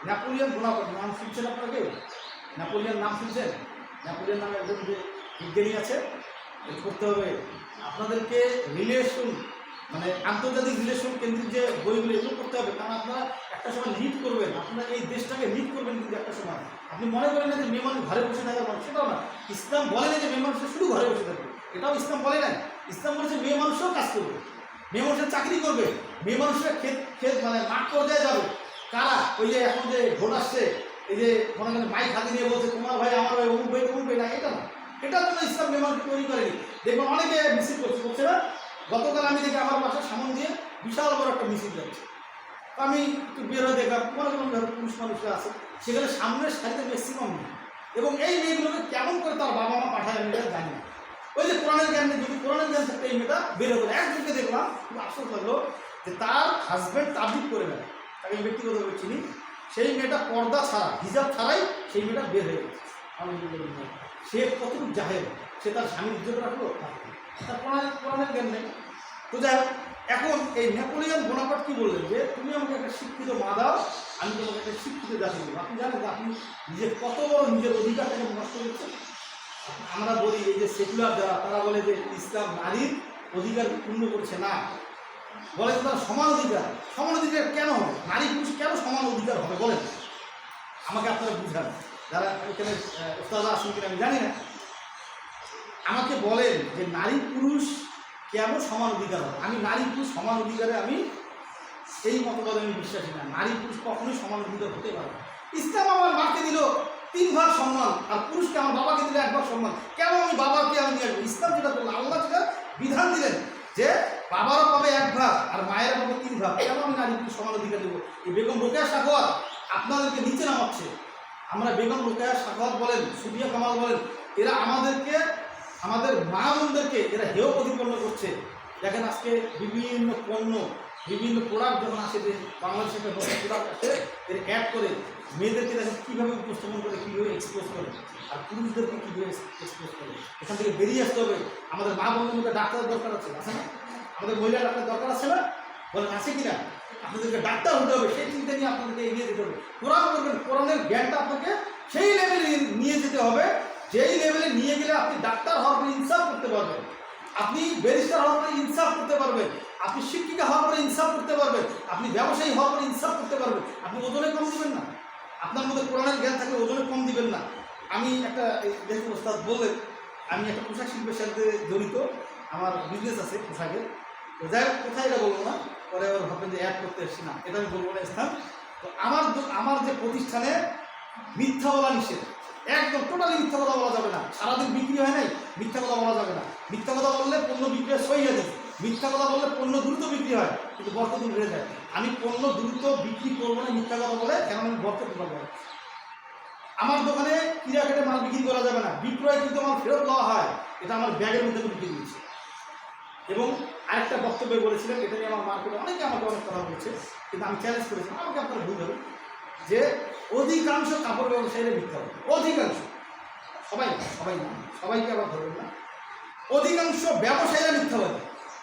নেপোলিয়ন বোনাপার্ট নাম শুনছেন আপনারা কেউ? নেপোলিয়ন নাম শুনছেন? নেপোলিয়ন নামে একজন যে বিজ্ঞানী আছে, করতে হবে আপনাদেরকে রিলেশন, মানে আন্তর্জাতিক রিলেশন কেন্দ্রিক যে বইগুলো, এগুলো করতে হবে। কারণ আপনারা একটা সময় লিড করবেন, আপনারা এই দেশটাকে লিড করবেন। কিন্তু একটা সময় আপনি মনে করেন না যে মেয়ে মানুষ ঘরে বসে থাকার মানুষ, সেটাও না। ইসলাম বলে না যে মেয়ে মানুষের শুধু ঘরে বসে থাকবে, এটাও ইসলাম বলে না। ইসলাম বলেছে মেয়ে মানুষও কাজ করবে, মেয়ে মানুষের চাকরি করবে, মেয়ে মানুষের ক্ষেত মানে মাঠ পর্যায়ে যাবে। কারা? ওই যে এখন যে ভোট আসছে, এই যে মনে করেন মাইক হাতে নিয়ে বলছে তোমার ভাই আমার ভাই অমুক ভাই তমুক ভাই, না, এটা না। এটার জন্য ইসলাম মেয়ে মানুষকে তৈরি করেনি। দেখবেন অনেকে মিছিল করছে না। গতকাল আমি দেখি আমার বাসার সামনে দিয়ে বিশাল বড় একটা মিছিল যাচ্ছে। আমি একটু বের হয়ে দেখলাম, মনে করলাম ধরো পুরুষ মানুষরা আছে, সেখানে সামনের সারিতে ম্যাক্সিমাম নেই। এবং এই মেয়েগুলোকে কেমন করে তার বাবা মা পাঠায় আমি এটা জানি না। ওই যে কোরআনের জ্ঞান নেই, যদি কোরআনের জ্ঞান থাকতে এই মেয়েটা বের হতো। একজনকে দেখলাম, খুব আফসোস লাগলো যে তার হাজব্যান্ড তাবলিগ করে নেয়, তাকে আমি ব্যক্তিগতভাবে চিনি। সেই মেয়েটা পর্দা ছাড়া, হিজাব ছাড়াই সেই মেয়েটা বের হয়ে গেছে। সে কতটুকু জাহেল, সে তার স্বামীর ইজ্জত রাখলো, তার কোরআনের জ্ঞান নেই। তো যাই হোক, এখন এই নেপোলিয়ন বোনাপার্ট কি বললেন যে তুমি আমাকে একটা শিক্ষিত মা দাও, আমি তোমাকে একটা শিক্ষিত জাতি দেবো। আপনি জানেন যে আপনি নিজের কত বড় নিজের অধিকারটাকে নষ্ট করছেন। আমরা বলি এই যে সেকুলার যারা, তারা বলে যে ইসলাম নারীর অধিকার পূর্ণ করছে না, বলে যে তারা সমান অধিকার। সমান অধিকার কেন হবে? নারী পুরুষ কেন সমান অধিকার হবে বলেন, আমাকে আপনারা বুঝান। যারা এখানে ওস্তাদরা আসেন কিনা আমি জানি না, আমাকে বলেন যে নারী পুরুষ কেন সমান অধিকার হবে। আমি নারী পুরুষ সমান অধিকারে আমি এই মতবাদে আমি বিশ্বাসী না। নারী পুরুষ কখনোই সমান অধিকার হতে পারে না। ইসলাম আমার মাকে দিল 3 ভাগ সম্মান, আর পুরুষকে আমার বাবাকে দিলে 1 ভাগ সম্মান। কেন আমি বাবাকে আমি নিয়ে আসবো? ইসলাম যেটা বললো, আল্লাহ যেটা বিধান দিলেন যে বাবারা পাবে 1 ভাগ আর মায়েরা পাবে 3 ভাগ, কেন আমি নারী পুরুষ সমান অধিকার দেবো? এই বেগম রোকেয়া সাখাওয়াত আপনাদেরকে নিচে নামাচ্ছে। আমরা বেগম রোকেয়া সাখাওয়াত বলেন, সুফিয়া কামাল বলেন, এরা আমাদেরকে, আমাদের মা বোনদেরকে এরা হেয় প্রতিপন্ন করছে। দেখেন আজকে বিভিন্ন পণ্য, বিভিন্ন প্রোডাক্ট যখন আসে, যে বাংলাদেশে একটা নতুন প্রোডাক্ট আসে, এর অ্যাড করে মেয়েদেরকে দেখেন কীভাবে উপস্থাপন করে, কীভাবে এক্সপোজ করে, আর পুরুষদেরকে কীভাবে এক্সপোজ করে। এখান থেকে বেরিয়ে আসতে হবে। আমাদের মা বোনদের মধ্যে ডাক্তারের দরকার আছে না? আমাদের মহিলা ডাক্তার দরকার আছে না? বলেন আছে কিনা? আপনাদেরকে ডাক্তার হতে হবে, সেই চিন্তা নিয়ে আপনাদেরকে এগিয়ে যেতে হবে। কোরআন করবেন, কোরআনের জ্ঞানটা আপনাকে সেই লেভেলে নিয়ে যেতে হবে, যেই লেভেলে নিয়ে গেলে আপনি ডাক্তার হওয়ার পরে ইনসাফ করতে পারবেন, আপনি ব্যারিস্টার হওয়ার পরে ইনসাফ করতে পারবেন, আপনি শিক্ষিকা হওয়ার পরে ইনসাফ করতে পারবেন, আপনি ব্যবসায়ী হওয়ার পরে ইনসাফ করতে পারবেন। আপনি ওজনে কম দিবেন না, আপনার মধ্যে কোরআনের জ্ঞান থাকলে ওজনে কম দিবেন না। আমি একটা যেহেতু ওস্তাদ বললেন, আমি একটা পোশাক শিল্পের সাথে জড়িত, আমার বিজনেস আছে পোশাকের। তো যাই হোক, কোথায় এটা বলবো না, পরে আবার ভাববেন যে অ্যাড করতে এসছি, না, এটা আমি বলবো না স্থান। তো আমার যে প্রতিষ্ঠানে মিথ্যা বলা নিষেধ, একদম টোটালি মিথ্যা কথা বলা যাবে না। সারাদিন বিক্রি হয় নাই, মিথ্যা কথা বলা যাবে না। মিথ্যা কথা বললে পণ্য বিক্রি হয় সই হাদিস। মিথ্যা কথা বললে পণ্য দ্রুত বিক্রি হয়, কিন্তু বরকত বেড়ে যায়। আমি পণ্য দ্রুত বিক্রি করবো না মিথ্যা কথা বলে, কেন আমি বরকত পাবো। আমার দোকানে কিরা কেটে মাল বিক্রি করা যাবে না, বিক্রয় কিন্তু আমার ফেরত দেওয়া হয়, এটা আমার ব্যাগের মধ্যে আমি বিক্রি দিয়েছি। এবং আরেকটা বক্তব্য বলেছিলেন, এটা নিয়ে আমার মার্কেটে অনেকে আমাকে অনেক কথা বলেছে, কিন্তু আমি চ্যালেঞ্জ করেছি, আমাকে আপনারা ভুল ধরুন যে অধিকাংশ কাপড় ব্যবসায়ীরা মিথ্যা বলে। অধিকাংশ, সবাই না, সবাইকে আবার ধরবেন না। অধিকাংশ ব্যবসায়ীরা মিথ্যা বলে,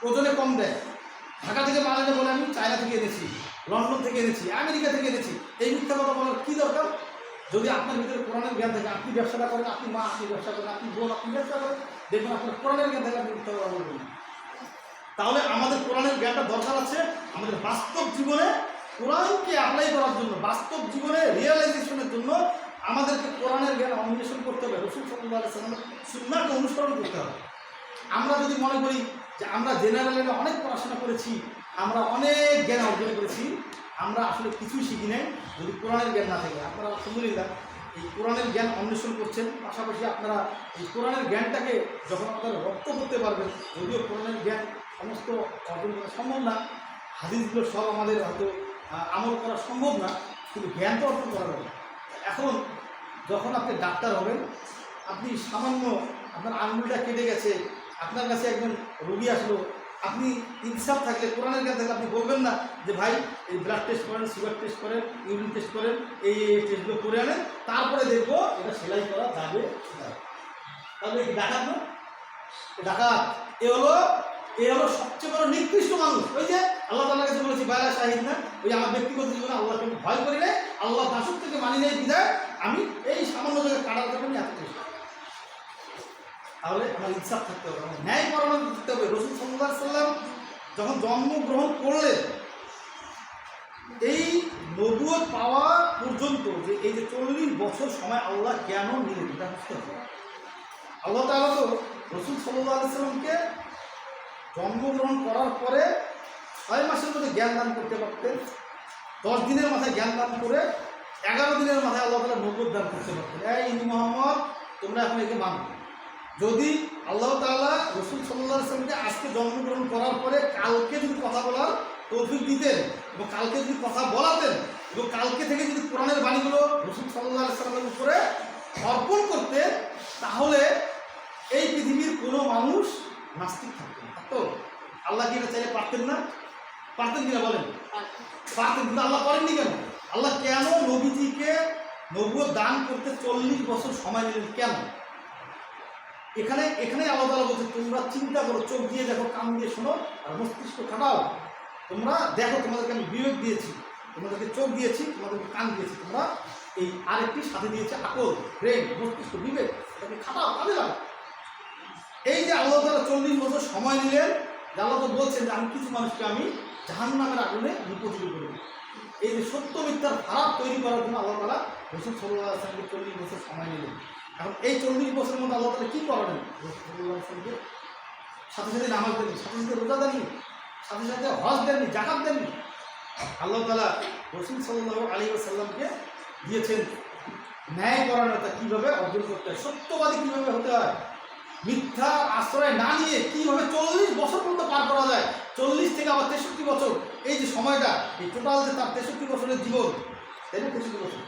ওজনে কম দেয়, ঢাকা থেকে মাল এনে বলে আমি চায়না থেকে এনেছি, লন্ডন থেকে এনেছি, আমেরিকা থেকে এনেছি, এই মিথ্যা কথা বলার কী দরকার? যদি আপনার ভিতরে কোরআনের জ্ঞান থাকে, আপনি ব্যবসাটা করেন, আপনি মা আপনি ব্যবসা করেন, আপনি বোন আপনি ব্যবসা করেন, দেখবেন আপনার কোরআনের জ্ঞান থাকে, আপনি মিথ্যা কথা বলবেন। তাহলে আমাদের কোরআনের জ্ঞানটা দরকার আছে আমাদের বাস্তব জীবনে কোরআনকে অ্যাপ্লাই করার জন্য, বাস্তব জীবনে রিয়েলাইজেশনের জন্য আমাদেরকে কোরআনের জ্ঞান অন্বেষণ করতে হবে, রাসূল সাল্লাল্লাহু আলাইহি ওয়াসাল্লামের সুন্নাহকে অনুসরণ করতে হবে। আমরা যদি মনে করি যে আমরা জেনারেলে অনেক পড়াশোনা করেছি, আমরা অনেক জ্ঞান অর্জন করেছি, আমরা আসলে কিছুই শিখি নাই যদি কোরআনের জ্ঞান না থাকে। আপনারা আলহামদুলিল্লাহ এই কোরআনের জ্ঞান অন্বেষণ করছেন, পাশাপাশি আপনারা এই কোরআনের জ্ঞানটাকে যখন আপনারা রপ্ত করতে পারবেন, যদিও কোরআনের জ্ঞান সমস্ত অর্জন করা সম্ভব না, হাদিসগুলো সব আমাদের হয়তো আমল করা সম্ভব না, কিন্তু জ্ঞান তো অর্জন করা যাবে। এখন যখন আপনি ডাক্তার হবেন, আপনি সামান্য আপনার আঙুলটা কেটে গেছে, আপনার কাছে একজন রোগী আসলো, আপনি ইনসাফ থাকলে, কোরআনের জ্ঞান থাকলে আপনি বলবেন না যে ভাই এই ব্লাড টেস্ট করেন, সুগার টেস্ট করেন, ইউরিন টেস্ট করেন, এই টেস্টগুলো করে আনেন, তারপরে দেখবো এটা সেলাই করা যাবে। তাহলে কি ডাকাত না? ডাকাত এ হলো সবচেয়ে বড় নিকৃষ্ট মানুষ। ওই যে আল্লাহ তাআলার কাছে বলেছি বাইরা শাহিদ না, ওই আমার ব্যক্তিগত জীবনে আল্লাহকে ভয় করি নাই, আল্লাহ দাসত্ব থেকে মানি নেই বিধায় আমি এই সামান্য জায়গায় কাটার জন্য এত চেষ্টা। তাহলে আমার ইনসাফ থাকতে হবে, আমার ন্যায় পরায়ণ করতে হবে। রাসূল সাল্লাল্লাহু আলাইহি ওয়াসাল্লাম যখন জন্মগ্রহণ করলেন, এই নবুয়ত পাওয়া পর্যন্ত যে এই যে 40 বছর সময় আল্লাহ কেন নিলেন, এটা বুঝতে হবে। আল্লাহ তাআলা তো রাসূল সাল্লাল্লাহু আলাইহি ওয়াসাল্লামকে জন্মগ্রহণ করার পরে 6 মাসের মধ্যে জ্ঞান দান করতে পারতেন, 10 দিনের মাথায় জ্ঞান দান করে 11 দিনের মাথায় আল্লাহ তাআলা নবুয়ত দান করতে পারতেন। এই মুহাম্মদ তোমরা এখন একে মানো। যদি আল্লাহ তাআলা রাসূল সাল্লাল্লাহু আলাইহি ওয়াসাল্লামকে আজকে জন্মগ্রহণ করার পরে কালকে যদি কথা বলার তৌফিক দিতেন এবং কালকে যদি কথা বলাতেন এবং কালকে থেকে যদি কোরআনের বাণীগুলো রাসূল সাল্লাল্লাহু আলাইহি ওয়াসাল্লামের উপরে অর্পণ করতেন, তাহলে এই পৃথিবীর কোনো মানুষ নাস্তিক থাকতেন না। তো আল্লাহ কি এটা চাইলে পারতেন না? পারতেন কিনা বলেন? পারতেন, কিন্তু আল্লাহ করেননি কেন? আল্লাহ কেন নবীজিকে নবুয়ত দান করতে 40 বছর সময় নিলেন কেন? এখানে আল্লাহ তাআলা বলছে তোমরা চিন্তা করো, চোখ দিয়ে দেখো, কান দিয়ে শোনো, আর মস্তিষ্ক খাটাও। তোমরা দেখো, তোমাদেরকে আমি বিবেক দিয়েছি, তোমাদেরকে চোখ দিয়েছি, তোমাদেরকে কান দিয়েছি, তোমরা এই আরেকটি সাথে দিয়েছে আকল, ব্রেন, মস্তিষ্ক, বিবেক, এটাকে খাটাও, কাজে লাগাও। এই যে আল্লাহ তাআলা 40 বছর সময় নিলেন, আল্লাহ তো বলছেন যে আমি কিছু মানুষকে আমি জাহান্নামের আগুনে নিপতিত করব। এই যে সত্য মিথ্যার ফারাক তৈরি করার জন্য আল্লাহ তাআলা রাসূল সাল্লাল্লাহু আলাইহি ওয়াসাল্লামকে 40 বছর সময় নিলেন। এখন এই 40 বছরের মধ্যে আল্লাহ তাআলা কী করালেন? রাসূল সাল্লাল্লাহু আলাইহি ওয়াসাল্লামকে সাথে সাথে নামাজ দেননি, সাথে সাথে রোজা দেননি, সাথে সাথে হজ দেননি, যাকাত দেননি। আল্লাহ তাআলা রাসূল সাল্লাল্লাহু আলাইহি ওয়াসাল্লামকে দিয়েছেন ন্যায়পরায়ণতা কীভাবে অর্জন করতে হয়, সত্যবাদী কীভাবে হতে হয়, মিথ্যা আশ্রয় না নিয়ে কীভাবে 40 বছর পর্যন্ত পার করা যায়, 40 থেকে আবার 63 বছর, এই যে সময়টা, এই টোটাল যে তার 63 বছরের জীবন, তাই না? 63 বছর,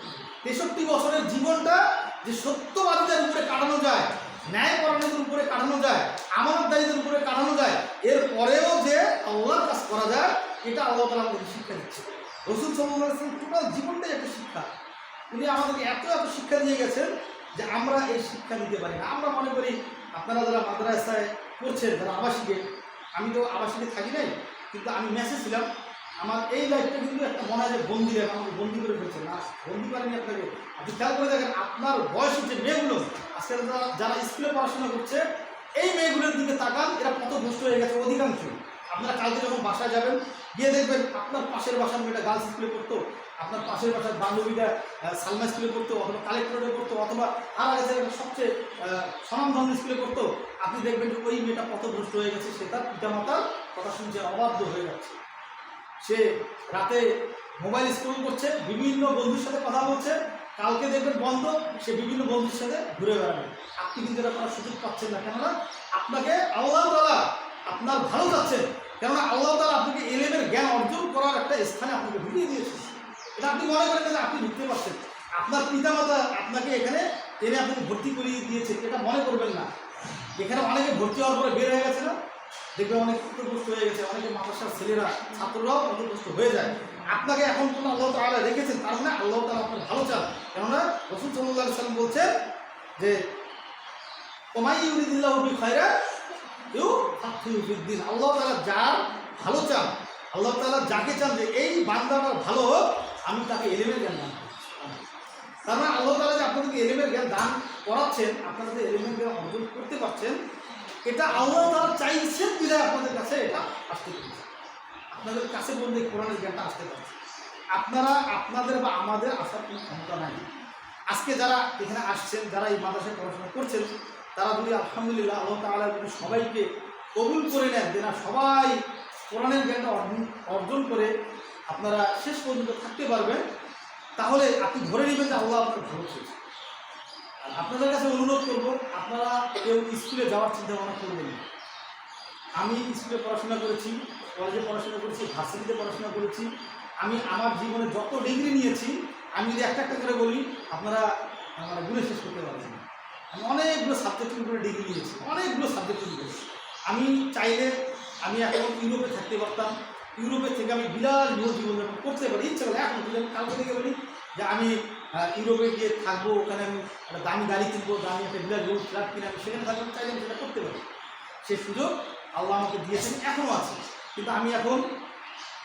63 বছরের জীবনটা যে সত্যবাদীদের উপরে কাটানো যায়, ন্যায়পরায়ণদের উপরে কাটানো যায়, আমানতদারীদের উপরে কাটানো যায়, এর পরেও যে আল্লাহর কাজ করা যায়, এটা আল্লাহ তাআলা আমাদেরকে শিক্ষা দিচ্ছে। রাসূল সাল্লাল্লাহু আলাইহি ওয়াসাল্লাম টোটাল জীবনটাই একটা শিক্ষা। উনি আমাদেরকে এত শিক্ষা দিয়ে গেছেন যে আমরা এই শিক্ষা নিতে পারি না। আমরা মনে করি, আপনারা যারা মাদ্রাসায় পড়ছেন, যারা আবাসিকে, আমি তো আবাসিকে থাকি নাই, কিন্তু আমি মেসে ছিলাম, আমার এই লাইফটা কিন্তু একটা মনে হয় যে বন্দি লাইফ, আমাকে বন্দি করে ফেলছে না, বন্দি করেনি আপনাকে। আপনি খেয়াল করে দেখেন, আপনার বয়সের যে মেয়েগুলো আজকে যারা স্কুলে পড়াশোনা করছে, এই মেয়েগুলোর দিকে তাকান, এরা কত দুষ্ট হয়ে গেছে অধিকাংশ। আপনারা কালকে যখন বাসায় যাবেন, গিয়ে দেখবেন আপনার পাশের বাসার মেয়েটা গার্লস স্কুলে পড়তো, আপনার পাশের বাসার বান্ধবীটা সালমা স্কুলে পড়তো, অথবা কালেক্টরে পড়তো, অথবা আর আগে সবচেয়ে স্বনামধন্য স্কুলে পড়তো। আপনি দেখবেন যে ওই মেয়েটা কত দুষ্ট হয়ে গেছে, সে তার পিতামাতার কথা শুনছে, অবাধ্য হয়ে যাচ্ছে। সে রাতে মোবাইল স্ক্রল করছে, বিভিন্ন বন্ধুর সাথে কথা বলছে, কালকে দেখবেন বন্ধ, সে বিভিন্ন বন্ধুর সাথে ঘুরে বেড়াবে। আপনি কিন্তু এটা করার সুযোগ পাচ্ছেন না, কেননা আপনাকে আল্লাহ তাআলা আপনার ভালো যাচ্ছেন, কেননা আল্লাহ তাআলা আপনাকে এলেমের জ্ঞান অর্জন করার একটা স্থানে আপনাকে ঢুকিয়ে দিয়েছেন। এটা আপনি মনে করেন যে আপনি ঢুকতে পারছেন, আপনার পিতামাতা আপনাকে এখানে এনে আপনাকে ভর্তি করিয়ে দিয়েছে, এটা মনে করবেন না। এখানে অনেকে ভর্তি হওয়ার পরে বের হয়ে গেছে না, দেখবেন অনেক ক্ষতিগ্রস্ত হয়ে গেছে, অনেকে মাদ্রাসার ছেলেরা, ছাত্ররাও ক্ষতিগ্রস্ত হয়ে যায়। আপনাকে এখন কোনো আল্লাহ তাআলা রেখেছেন, তার মানে আল্লাহ তাআলা আপনার ভালো চান। কেননা রাসূল সাল্লাল্লাহু আলাইহি ওয়াসাল্লাম বলছেন যে ওমাই ইউরিদিল্লাহু বিখাইরা ইউফাক্কিহু ফিদ্দিন, আল্লাহ তাআলা যার ভালো চান আল্লাহ তাআলা যাকে চান যে এই বান্দাটা ভালো হোক, আমি তাকে এলিমের জ্ঞান দান করছি। তার মানে আল্লাহ তাআলা যে আপনাদেরকে এলিমের জ্ঞান দান করাচ্ছেন, আপনারা যে এলিমের জ্ঞান অর্জন করতে পারছেন, এটা আল্লাহ তাআলা চাইছেন বিধায় আপনাদের কাছে এটা আসতে পেরেছে। আপনাদের কাছে বলতে কোরআনের জ্ঞানটা আসতে পারছে। আপনারা আপনাদের বা আমাদের আসার কোনো ক্ষমতা নাই। আজকে যারা এখানে আসছেন, যারা এই মাদ্রাসায় পড়াশোনা করছেন, তারা যদি আলহামদুলিল্লাহ আল্লাহ তাআলা যদি সবাইকে কবুল করে নেন, যে না সবাই কোরআনের জ্ঞানটা অর্জন করে আপনারা শেষ পর্যন্ত থাকতে পারবেন, তাহলে আপনি ধরে নেবেন যে আল্লাহ আপনার ভালো চেয়েছে। আর আপনাদের কাছে অনুরোধ করব, আপনারা কেউ স্কুলে যাওয়ার চিন্তা ভাবনা করবেন না। আমি স্কুলে পড়াশোনা করেছি, কলেজে পড়াশোনা করেছি, ভার্সিটিতে পড়াশোনা করেছি। আমি আমার জীবনে যত ডিগ্রি নিয়েছি, আমি যদি একটা একটা করে বলি, আপনারা মানে গুণে শেষ করতে পারবেন না। আমি অনেকগুলো সাবজেক্টের উপরে ডিগ্রি নিয়েছি, অনেকগুলো সাবজেক্টের উপরে। আমি চাইলে আমি এখন ইউরোপে থাকতে পারতাম, ইউরোপের থেকে আমি বিরাট জীবনযাপন করতে পারি, ইচ্ছে করে। এখন যদি আমি কালকে থেকে বলি যে আমি ইউরোপে গিয়ে থাকবো, ওখানে আমি একটা দামি গাড়ি কিনবো, দামি একটা বিরাট ফ্ল্যাট কিনে আমি সেখানে থাকবো, চাইলে আমি সেটা করতে পারি। সে সুযোগ আল্লাহ আমাকে দিয়েছেন, এখনও আছে। কিন্তু আমি এখন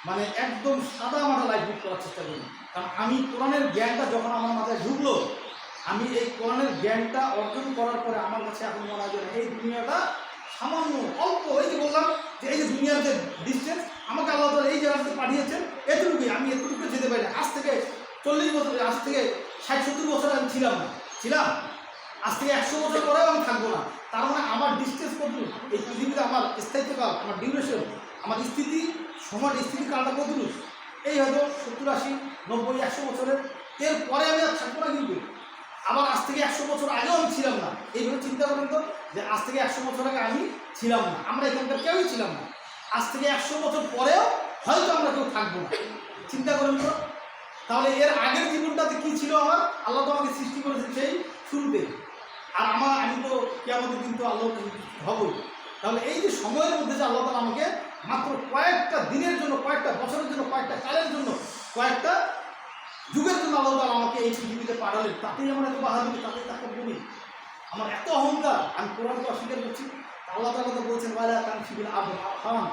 মানে একদম সাদা মাটা লাইফ লিড করার চেষ্টা করি। কারণ আমি কোরআনের জ্ঞানটা যখন আমার মাথায় ঢুকলো, আমি এই কোরআনের জ্ঞানটা অর্জন করার পরে আমার কাছে এখন মনে হয় যে এই দুনিয়াটা সামান্য অল্প। এই যে বললাম যে এই যে দুনিয়ার যে ডিস্টেন্স, আমাকে আল্লাহ তাআলা এই জায়গাতে পাঠিয়েছেন, এতটুকুই, আমি এতটুকু যেতে পারি না। আজ থেকে 40 বছর, আজ থেকে 60-70 বছর আমি ছিলাম, আজ থেকে 100 বছর পরেও আমি থাকবো না। তার মানে আমার ডিস্টেন্স কতটুকু, এই পৃথিবীতে আমার স্থায়িত্বকাল, আমার ডিউরেশন, আমার স্থিতিকালটা কতটুকু, এই হয়তো 70, 80, 90, 100 বছরের। এরপরে আমি আর থাকবো না। কিন্তু আবার আজ থেকে 100 বছর আগেও আমি ছিলাম না। এইভাবে চিন্তা করেন তো, যে আজ থেকে 100 বছর আগে আমি ছিলাম না, আমরা এখানকার কেউই ছিলাম না। আজ থেকে 100 বছর পরেও হয়তো আমরা কেউ থাকবো না। চিন্তা করেন তো, তাহলে এর আগের জীবনটাতে কি ছিল আমার? আল্লাহ তো আমাকে সৃষ্টি করেছে সেই শুরুতে, আর আমি তো কিয়ামতের দিন তো আল্লাহ হবই। তাহলে এই যে সময়ের মধ্যে যে আল্লাহ তাআলা আমাকে মাত্র কয়েকটা দিনের জন্য, কয়েকটা বছরের জন্য, কয়েকটা কালের জন্য, কয়েকটা যুগের জন্য আল্লাহ তাআলা আমাকে এই পৃথিবীতে পাঠালেন, তাতেই আমার এত বাহাদুরি, তাতেই তাকে বলি আমার এত অহংকার, আমি কোরআনকে অস্বীকার করছি। আল্লাহ তাআলা তো বলছেন ওয়ালা তামশিবিল আরদি মারহান,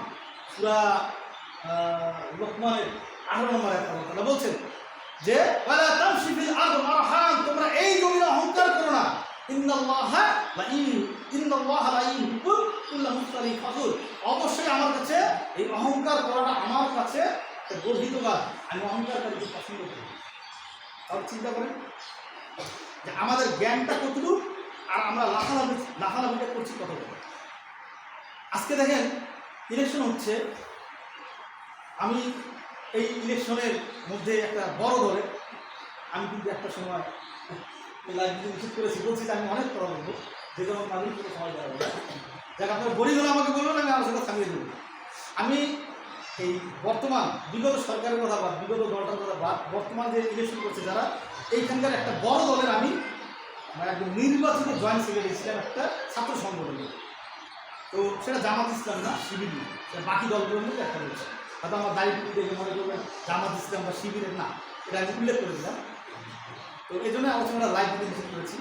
সূরা লোকমানের 18 নম্বর আয়াতে আল্লাহ তাআলা বলছেন যে ওয়ালা তামশিবিল আরদি মারহান, তোমরা এই জমিনে অহংকার করো না। ইন্নাল্লাহা লা ইউহিব্বুল কুল্লা মুখতালিন ফাখুর, অবশ্যই আমার কাছে এই অহংকার করাটা আমার কাছে গর্হিত কাজ, আমি অহংকারকারীকে পছন্দ করি। তাহলে চিন্তা করেন যে আমাদের জ্ঞানটা কতটুকু, আর আমরা লাফালাফিটা করছি কতটুকু। আজকে দেখেন ইলেকশন হচ্ছে, আমি এই ইলেকশনের মধ্যে একটা বড় দলে আমি কিন্তু একটা সময় লাইভ নিষেধ করেছি, বলছি যে আমি অনেক কথা বলবো, যে কোনো মানুষ কোনো সময় দেওয়া হবে। যাক, আপনার বড়ি হলে আমাকে বলবেন, আমি আলোচনা থামিয়ে দেবো। আমি এই বর্তমান বিগত সরকারের কথা বাদ, বিগত দলটার কথা বাদ, বর্তমান যে ইলেকশন করছে যারা, এইখানকার একটা বড় দলের আমি একদম নির্বাচিত জয়েন্ট সেক্রেটারি ছিলাম একটা ছাত্র সংগঠনে। তো সেটা জামাত ইসলাম না, শিবির না, সেটা বাকি দলগুলোর মধ্যে একটা রয়েছে। হয়তো আমার দায়িত্ব দেখে মনে করবেন জামাত ইসলাম বা শিবিরের না, এটা আমি উল্লেখ করে দিলাম। তো এই জন্য আলোচনাটা লাইভ দিতে নিষেধ করেছি।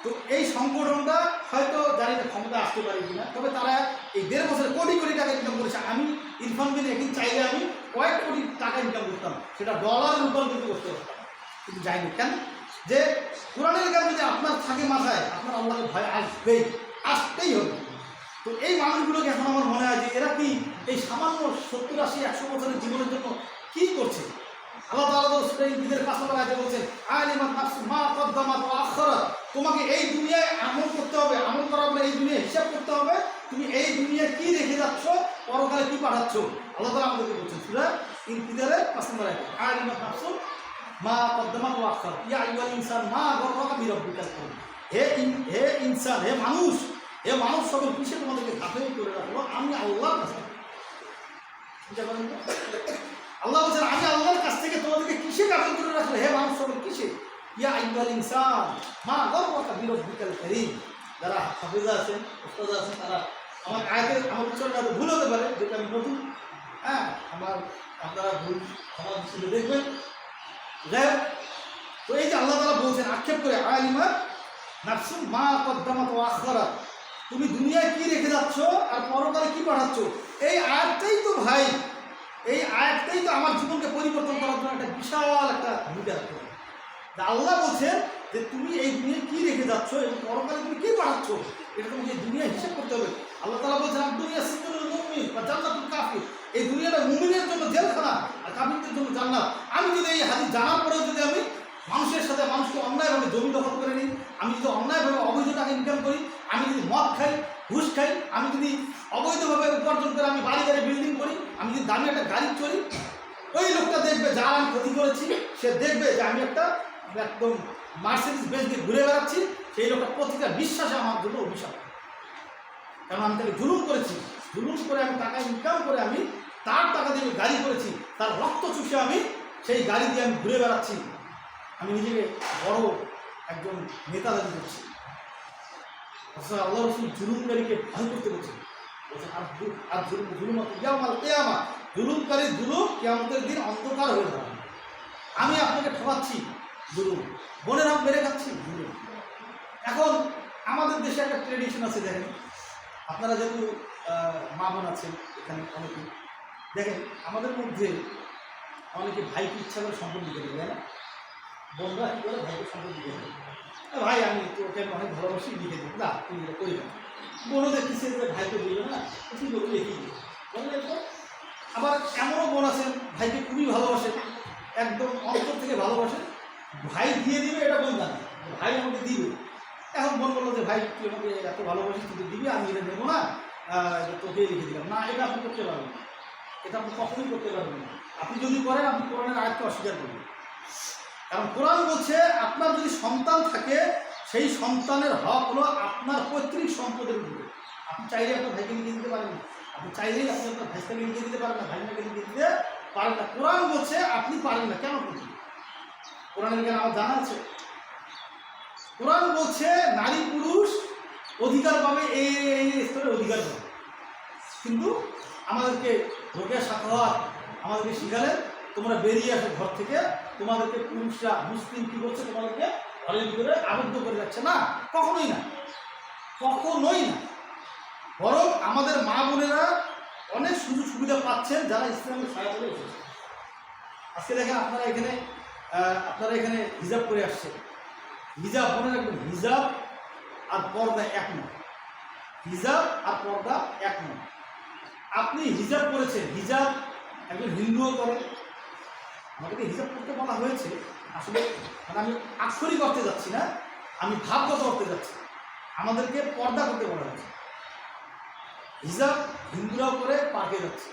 তো এই সংগঠনটা হয়তো জানি না ক্ষমতা আসতে পারে কিনা, তবে তারা এই 1.5 বছরে কোটি কোটি টাকা ইনকাম করেছে। আমি ইরফান বিন একদিন চাইলে আমি কয়েক কোটি টাকা ইনকাম করতাম, সেটা ডলারে রূপান্তরিত করতে পারতাম, কিন্তু যাইনি। কেন? যে কোরআনের জ্ঞান যদি আপনার থাকে মাথায়, আপনার আল্লাহকে ভয় আসতেই হবে। তো এই মানুষগুলোকে এখন আমার মনে হয় যে এরা কি এই সামান্য 70, 80, 100 বছরের জীবনের জন্য কি করছে? আল্লাহ তাআলা তো সেই ঈদের 5 নম্বর আয়াতে বলছেন আলিমাত নাফসু মা কদ্দামাত ওয়া আখখারাত, তোমাকে এই দুনিয়ায় আমল করতে হবে, আমল করার পরে এই দুনিয়ায় হিসাব করতে হবে, তুমি এই দুনিয়ায় কি রেখে যাচ্ছ, পরকালে কি পাঠাচ্ছ। আল্লাহ তাআলা আমাদেরকে বলছেন সূরা ঈদের 5 নম্বর আয়াতে আলিমাত নাফসু মা কদ্দামাত ওয়া আখখারাত ইয়া আইয়ুহাল ইনসান মা গররাকা বিরাব্বিকাল কারীম, হে ইনসান, হে মানুষ সকল কিসে তোমাদেরকে গাফেল করে রাখলো আমি আল্লাহর কাছে। আল্লাহ বলছেন আমি আল্লাহর কাছ থেকে তোমাদেরকে কিসে গাফেল করে রাখলো, হে মানুষ সকল কিসে। ইয়া আইয়ুহাল ইনসান মা গররাকা বিরাব্বিকাল কারীম। যারা হাফেজা আছেন, উস্তাদ আছেন, তারা আমার আয়াতের আমার উচ্চারণটা ভুল হতে পারে, যেটা আমি নতুন, আপনারা ভুল আমার দৃষ্টিতে দেখবেন। যাই হোক, তো এই যে আল্লাহ তাআলা বলছেন আক্ষেপ করে আলিমাত নাফসু মা কদ্দামাত ওয়া আখখারাত, তুমি দুনিয়ায় কি রেখে যাচ্ছ আর পরকালে কি পাঠাচ্ছ। এই আয়াতটাই তো ভাই এই আয়াতটাই তো আমার জীবনকে পরিবর্তন করার জন্য একটা বিশাল একটা ভূমিকা রাখতে পারে। আল্লাহ বলছেন যে তুমি এই দুনিয়ায় কী রেখে যাচ্ছ এবং পরকালে তুমি কী পাঠাচ্ছ, এটা তোমাকে এই দুনিয়ায় হিসাব করতে হবে। আল্লাহ তাআলা বলছেন দুনিয়া সিজনুল মুমিন বা জান্নাতুল কাফির, এই দুনিয়াটা মুমিনের জন্য জেলখানা আর কাফিরদের জন্য জান্নাত। আমি যদি এই হাদিস জানার পরেও যদি আমি মানুষের সাথে মানুষকে অন্যায়ভাবে জমি দখল করে নিই, আমি যদি অন্যায়ভাবে অবৈধ টাকা ইনকাম করি, আমি যদি মদ খাই, ঘুষ খাই, আমি যদি অবৈধভাবে উপার্জন করে আমি বাড়ি গাড়ি বিল্ডিং করি, আমি যদি দামি একটা গাড়ি চড়ি, ওই লোকটা দেখবে যার আমি ক্ষতি করেছি, সে দেখবে যে আমি একটা একদম মার্সিডিজ বেঞ্চ দিয়ে ঘুরে বেড়াচ্ছি, সেই লোকটা প্রতিটা বিশ্বাসে আমার জন্য অভিশাপ। কারণ আমি তাকে জুলুম করেছি, জুলুম করে আমি টাকা ইনকাম করে আমি তার টাকা দিয়ে গাড়ি করেছি, তার রক্ত চুষে আমি সেই গাড়ি দিয়ে আমি ঘুরে বেড়াচ্ছি, আমি নিজেকে বড় একজন নেতা দাবি করছি। অথচ আল্লাহ রসুল জুলুমকারীকে ভয় করতে বলছেন, বলছেন আর জুলুমত ইয়াউমাল কিয়ামা, জুলুমকারী জুলুম কিয়ামতের দিন অন্ধকার হয়ে যাবে। আমি আপনাকে ঠকাচ্ছি, জুলুম, বোনেরা মেরে খাচ্ছি, জুলুম। এখন আমাদের দেশে একটা ট্রেডিশন আছে, দেখেন আপনারা যেহেতু মা বোন আছেন এখানে অনেকে, দেখেন আমাদের মধ্যে অনেকে ভাইকে ইচ্ছা করে সম্পদ দিতে দেবে না, বোনরা কী করে ভাইকে সম্পদ দিতে দেবে, ভাই আমি তোকে আমি অনেক ভালোবাসি, লিখে দেবো না, তুমি এটা করি না। বোনও দেখতেছে যে ভাইকে দিবে না, কি করবো লিখে দিবে। আবার এমনও বোন আছেন ভাইকে খুবই ভালোবাসেন, একদম অন্তর থেকে ভালোবাসেন, ভাই দিয়ে দিবে এটা বোন জানে, ভাই আমাকে দিবে। এখন বোন বললো যে ভাই তুই আমাকে এত ভালোবাসিস, তুই দিবি, আমি এটা নেবো না, তোকে লিখে দিলাম না। এটা আপনি করতে পারবেন না, এটা আপনি কখনোই করতে পারবেন না। আপনি যদি করেন আপনি কোরআনের আয়াতকে অস্বীকার করবেন। কারণ কোরআন বলছে আপনার যদি সন্তান থাকে, সেই সন্তানের হক হলো আপনার পৈতৃক সম্পদের উপরে। আপনি চাইলে আপনার ভাইকে লিখে দিতে পারেন না, আপনি চাইলেই আপনি আপনার ভাইকে লিখে দিতে পারেন না, ভাইকে লিখে দিতে পারেন না। কোরআন বলছে আপনি পারেন না, কেন করছেন? কোরআনের জ্ঞান আমার জানা আছে। কোরআন বলছে নারী পুরুষ অধিকার পাবে, এই স্তরে অধিকার পাবে, কিন্তু আমাদেরকে রোগের সাক্ষাৎ আমাদেরকে শিখালেন তোমরা বেরিয়ে আসো ঘর থেকে, তোমাদেরকে পুরুষরা মুসলিম কী করছে, তোমাদেরকে ঘরের ভিতরে আবদ্ধ করে যাচ্ছে না, কখনোই না, কখনোই না। বরং আমাদের মা বোনেরা অনেক সুযোগ সুবিধা পাচ্ছেন যারা ইসলামের সহায়তা এসেছে। আজকে দেখেন আপনারা এখানে হিজাব করে আসছে, হিজাব মনে রাখবেন, হিজাব আর পর্দা এক নয়, হিজাব আর পর্দা এক নয়। আপনি হিজাব করেছেন, হিজাব একজন হিন্দুও করে, আমাদেরকে হিসাব করতে বলা হয়েছে, আসলে মানে আমি আক্ষরিক করতে যাচ্ছি না, আমি ভাবগত করতে যাচ্ছি, আমাদেরকে পর্দা করতে বলা হয়েছে। হিজাব হিন্দুরাও করে, পার্কে যাচ্ছে,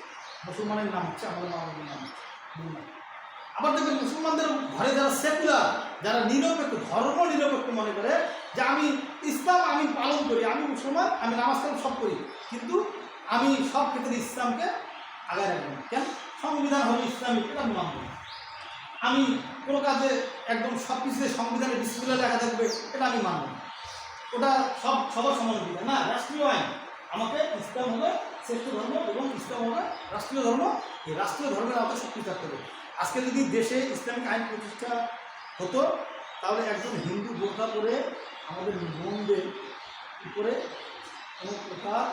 মুসলমানের নাম হচ্ছে, আমাদের মামাদের নাম হচ্ছে। আবার দেখবেন মুসলমানদের ঘরে যারা সেকুলার, যারা নিরপেক্ষ, ধর্ম নিরপেক্ষ মনে করে যে আমি ইসলাম আমি পালন করি, আমি মুসলমান, আমি নামাজ কালাম সব করি, কিন্তু আমি সব ক্ষেত্রে ইসলামকে আগায় রাখবো না। কেন? সংবিধান হবে ইসলামিক, এটা আমি মানব না। আমি কোনো কাজে একদম সব কিছুতে সংবিধানে বিসমিল্লাহ লেখা থাকবে, এটা আমি মানব না। ওটা সবার সমান অধিকার না, রাষ্ট্রীয় আইন। আমাকে ইসলাম হলে শ্রেষ্ঠ ধর্ম এবং ইসলাম হলে রাষ্ট্রীয় ধর্ম, এই রাষ্ট্রীয় ধর্মের আওতায় সব কিছু থাকতে হবে। আজকে যদি দেশে ইসলামিক আইন প্রতিষ্ঠা হতো, তাহলে একজন হিন্দু বোরকা পরে আমাদের বোনদের উপরে কোনো প্রকার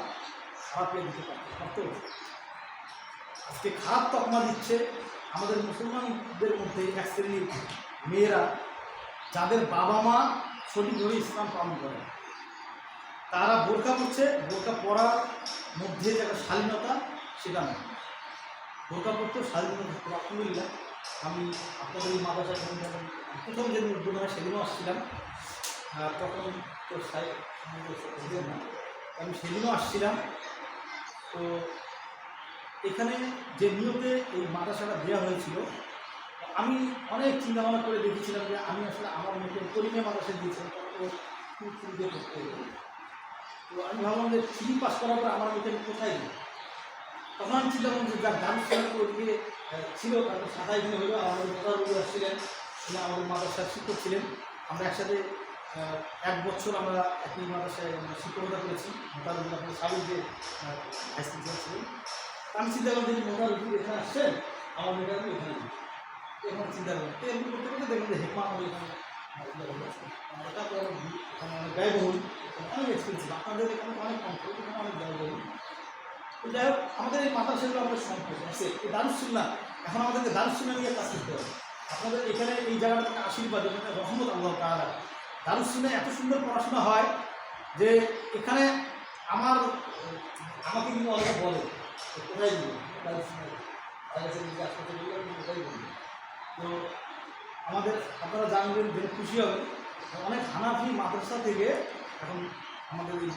খারাপ দিতে পারত। আজকে খারাপ তকমা দিচ্ছে আমাদের মুসলমানদের মধ্যে এক শ্রেণীর মেয়েরা, যাদের বাবা মা সঠিকভাবে ইসলাম পালন করে, তারা বোরকা পড়ছে। বোরকা পরার মধ্যে যে একটা শালীনতা, সেটা নয়। বোরকা পড়তেও স্বাধীনতা। আলহামদুলিল্লাহ, আমি আপনাদের এই মাদ্রাসা প্রথম যেদিন উদ্বোধন হয় সেদিনও আসছিলাম, তখন তো না, আমি সেদিনও আসছিলাম। তো এখানে যে নিয়তে এই মাদ্রাসাটা দেওয়া হয়েছিল, আমি অনেক চিন্তা ভাবনা করে দেখেছিলাম যে আমি আসলে আমার মধ্যে কলিমে মাদ্রাসা দিয়েছিলাম, তো আমি ভাবলাম যে 3 পাস করার পর আমার মধ্যে কোথায় দিই। তখন আমি চিন্তা করলাম যে যার ডান্স সেন্টার ওদিকে ছিল, তারপর 27 দিনে হলো আমাদের মোতারুল আসছিলেন, তিনি আমাদের মাদ্রাসার শিক্ষক ছিলেন। আমরা একসাথে 1 বছর আমরা একই মাদ্রাসায় শিক্ষকতা করেছি। মোতারুল আপনার সাবেক যে হাই স্কুল ছিলেন, আমি চিন্তা করলাম যে মোতারুল এখানে আসছেন, আমার মেয়েটা এখানে এখন চিন্তা করলাম। তো এমনি করতে করতে দেখলাম যে হেকমা আমাদের এখানে তারপর এখানে অনেক ব্যয়বহুল, অনেক এক্সপেন্সিভ। আপনাদের এখানে অনেক কম, এখানে অনেক ব্যয়বহুল। তো যাই হোক, আমাদের এই মাদ্রাসাগুলো আমাদের সম্পদ আছে, এই দারুসুন্নাহ, এখন আমাদেরকে দারুসুন্নাহ নিয়ে কাজ করতে হবে। আপনাদের এখানে এই জায়গাটা থেকে আশীর্বাদ, এখানে রহমত আল্লাহ তাআলা। দারুসুন্নাহ এত সুন্দর পড়াশোনা হয় যে এখানে আমাকে কিন্তু অনেকে বলে কোথায় দিব দারুসুন্নাহ, কোথায় বলি। তো আমাদের আপনারা জানবেন, যে খুশি হবেন, অনেক হানাফি মাদ্রাসা থেকে এখন আমাদের এই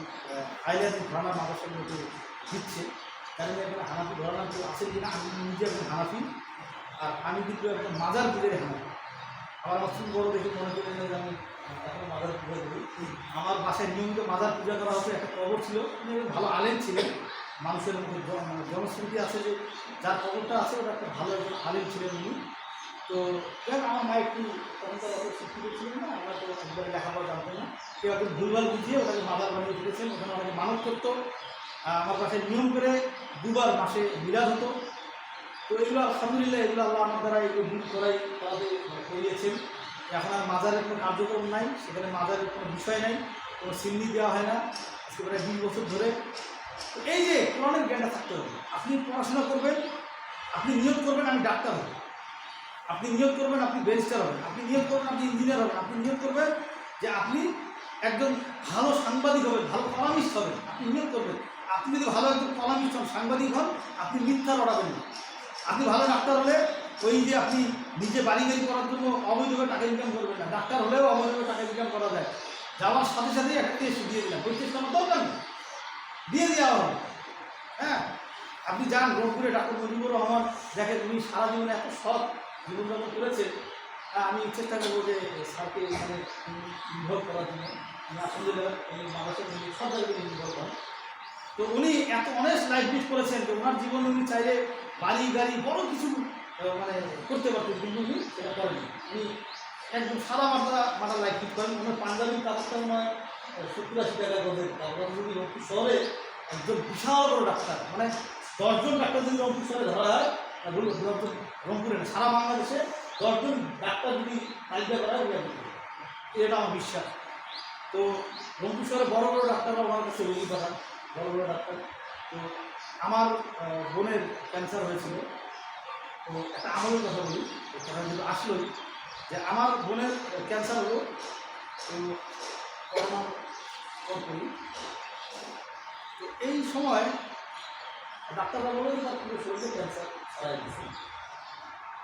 আইলাদি ঘরানা মাদ্রাসাগুলোতে দিচ্ছে। কারণ এখানে হানাফি ঘরানা কেউ আছে কিনা, আমি নিজে একজন হানাফি, আর আমি কিন্তু একজন মাজার পীরের হানাফি। আমার মুসলিম বড় দেখে মনে করেন যে আমি এখন মাজার পূজা করি। আমার বাসায় নিয়মিত মাজার পূজা করা হতো। একটা কবর ছিল, উনি ভালো আলেম ছিলেন, মানুষের মধ্যে জনশ্রুতি আছে যে যার কবরটা আছে ওটা একটা ভালো একজন আলেম ছিলেন উনি। তো দেখ আমার মা একটু তখন তার অত শিক্ষিত ছিলেন না, আমরা তো একবারে লেখাপড়া জানতাম না, কেউ একটু ভুলভাল বুঝিয়ে ওটাকে মাদার বানিয়ে দিয়েছেন। ওখানে অনেকে মানত করতো। আমার কাছে নিয়ম করে 2 বার মাসে মিলাদ হতো। তো এগুলো আলহামদুলিল্লাহ, এগুলো আল্লাহ আমার দ্বারা এগুলো দূর করিয়েছেন। এখন আর মাজারের কোনো কার্যক্রম নাই, সেখানে মাজারের কোনো বিষয় নাই, কোনো সিন্নি দেওয়া হয় না আজকে প্রায় 20 বছর ধরে। তো এই যে কোরআনের জ্ঞানটা থাকতে হবে। আপনি পড়াশোনা করবেন, আপনি নিয়োগ করবেন আমি ডাক্তার হব, আপনি নিয়োগ করবেন আপনি ব্যারিস্টার হবেন, আপনি নিয়োগ করবেন আপনি ইঞ্জিনিয়ার হবেন, আপনি নিয়োগ করবেন যে আপনি একজন ভালো সাংবাদিক হবেন, ভালো কলামিস্ট হবেন, আপনি নিয়োগ করবেন। আপনি যদি ভালো একজন কলামিস্ট হন, সাংবাদিক হন, আপনি মিথ্যা লড়াবেন না। আপনি ভালো ডাক্তার হলে ওই যে আপনি নিজে বাড়ি গাড়ি করার জন্য অবৈধভাবে টাকা ইনকাম করবেন না। ডাক্তার হলেও অবৈধভাবে টাকা ইনকাম করা যায়। যাওয়ার সাথে সাথেই একটা টেস্ট দিয়ে দিলাম, ওই টেস্ট আমার দরকার নেই, দিয়ে দেওয়া হবে। হ্যাঁ, আপনি যান রংপুরে, ডাক্তার মুজিবুর রহমান, দেখেন উনি সারা জীবনে এত সৎ জীবনযাপন করেছেন। আমি চেষ্টা করবো যে স্যারকে এখানে ইনভলভ করার জন্য। আমি আসলে এই মানুষের সব জায়গায় ইনভলভ করেন। তো উনি এত অনেস্ট লাইফ লিড করেছেন যে ওনার জীবনে উনি চাইলে বাড়ি গাড়ি বড় কিছু মানে করতে পারতেন, কিন্তু উনি সেটা করেন। উনি একদম সাদা মাথা লাইফ লিড করেন। ওনার পাঞ্জাবি কাপড়টা ওনার 70-80 টাকা করে। তারপর যদি রংপুর শহরে একজন বিশাল বড় ডাক্তার, মানে 10 জন ডাক্তার যদি রংপুর শহরে ধরা হয়, বলুন রংপুরে না সারা বাংলাদেশে 10 জন ডাক্তার যদি তালিকা করা হয়, এটা আমার বিশ্বাস। তো রংপুর শহরে বড় বড় ডাক্তাররা ওনার কাছে রোগী পাঠান, বড় বড় ডাক্তার। তো আমার বোনের ক্যান্সার হয়েছিল। তো একটা আমলের কথা বলি, কথা কিন্তু আসলোই যে আমার বোনের ক্যান্সার হলো। তো করোনার পরপরই তো এই সময় ডাক্তাররা বললো যে তার পুরো শরীরে ক্যান্সার ছড়াই দিয়েছে।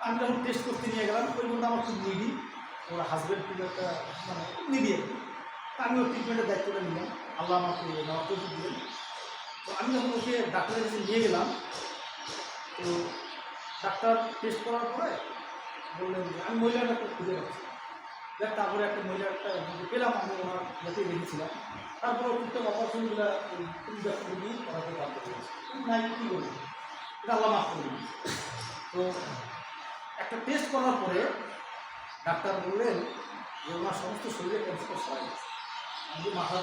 আমি যখন টেস্ট করতে নিয়ে গেলাম, ওই বলতে আমার খুব নিডি, ওর হাজব্যান্ড খুব একটা মানে নিডি আর কি। আমি ওর ট্রিটমেন্টের দায়িত্বটা নিলাম, আল্লাহ আমাকে নেওয়ার তৌফিক দিলেন। তো আমি যখন ওকে ডাক্তারের কাছে নিয়ে গেলাম, তো ডাক্তার টেস্ট করার পরে বললেন যে আমি মহিলা ডাক্তার খুঁজে পাচ্ছি। দেখ তারপরে একটা মহিলা একটা পেলাম, আমি ওনার যাতে রেখেছিলাম। তারপরে টুকটাক অপারেশনগুলো ওই ডাক্তার নিয়ে করাতে বাধ্য করেছি। নাই কী করবো, এটা আল্লাহ মাফ করবেন। তো একটা টেস্ট করার পরে ডাক্তার বললেন যে ওনার সমস্ত শরীরে ক্যান্সার সরাই গেছে। আমি মাথা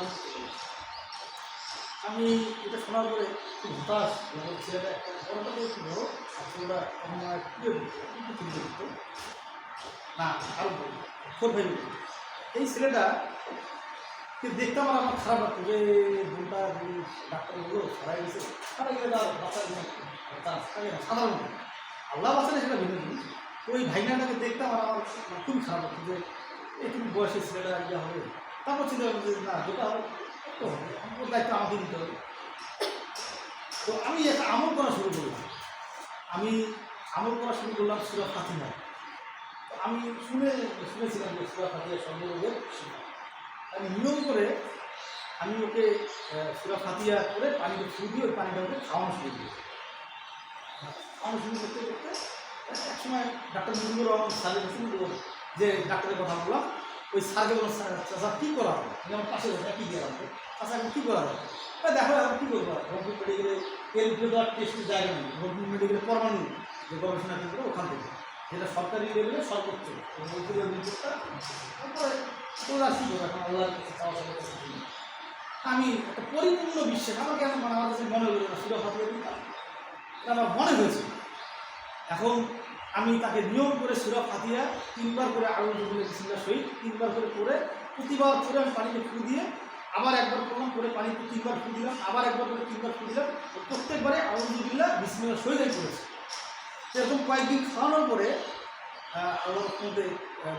আমি এটা শোনার পরে খুব হতাশ। ছেলেটা একটা বড়টা তো একটু বড়ো, আর ছেলেটা আমার প্রিয় কিন্তু চিন্তা করতো না, আরও বড় 4 5 এই ছেলেটা দেখতাম আর আমার খারাপ লাগতো যে বোনটা ডাক্তার বললো সারাই গেছে, সারা গেলে তার বাচ্চা থাকে না সাধারণত, আল্লাহ বাচ্চারা সেটা ভেবে দিই। ওই ভাইনাটাকে দেখতাম আর আমার খুবই খারাপ লাগতো যে একটু বয়সের ছেলেটা ইয়ে হবে। তারপর চিন্তা করবো যে না, যেটা হবে তো হবে, ওর দায়িত্ব আমাকে নিতে হবে। তো আমি একটা আমল করা শুরু করলাম। আমি আমল করা শুরু করলাম সূরা ফাতিহা। তো আমি শুনেছিলাম যে সূরা ফাতিহা সর্বরোগের শিফা। আমি নিয়ম করে আমি ওকে সূরা ফাতিহা করে পানিতে ফু দিয়ে ওই পানিটা ওকে খাওয়ানো শুরু করি। খাওয়ানো শুরু করতে করতে একসময় ডাক্তার মুজিবুর রহমান স্যারের কাছে যে ডাক্তারের কথা বললাম, ওই স্যারকে বললাম চাষা কী করা হবে, আমি আমার পাশে বসে কী দিয়ে রাখবো, চাষা এখন কী করা যাবে, দেখো এখন কী করবো, রংপুর মেডিকেলে এর দেওয়ার টেস্টের জায়গা নেই, রংপুর মেডিকেলে পরমাণু যে গবেষণা কেন্দ্র ওখান থেকে, যেটা সরকারি লেভেলে সর্বোচ্চ রংপুরের রিপোর্টটা। তারপরে তোরা কী করবো, এখন আল্লাহর কাছে চাওয়া সবার কাছে। আমি একটা পরিপূর্ণ বিশ্বাস আমার কেন মানে আমার কাছে মনে হলো না সূরা ফাতিহা দিতাম, এটা আমার মনে হয়েছে। এখন আমি তাকে নিয়ম করে সূরা ফাতিহা 3 বার করে আউযু বিল্লাহি মিনাশ শাইতানির রাজিম 3 বার করে প্রতিবার করে আমি পানিতে ফু দিয়ে আবার একবার করলাম, করে পানিতে 3 বার ফু দিলাম, আবার একবার করে 3 বার ফু দিলাম। প্রত্যেকবারে আলহামদুলিল্লাহ বিসমিল্লাহ শহীদাই করেছে। এরকম কয়েকদিন খাওয়ানোর পরে আল্লাহর রহমতে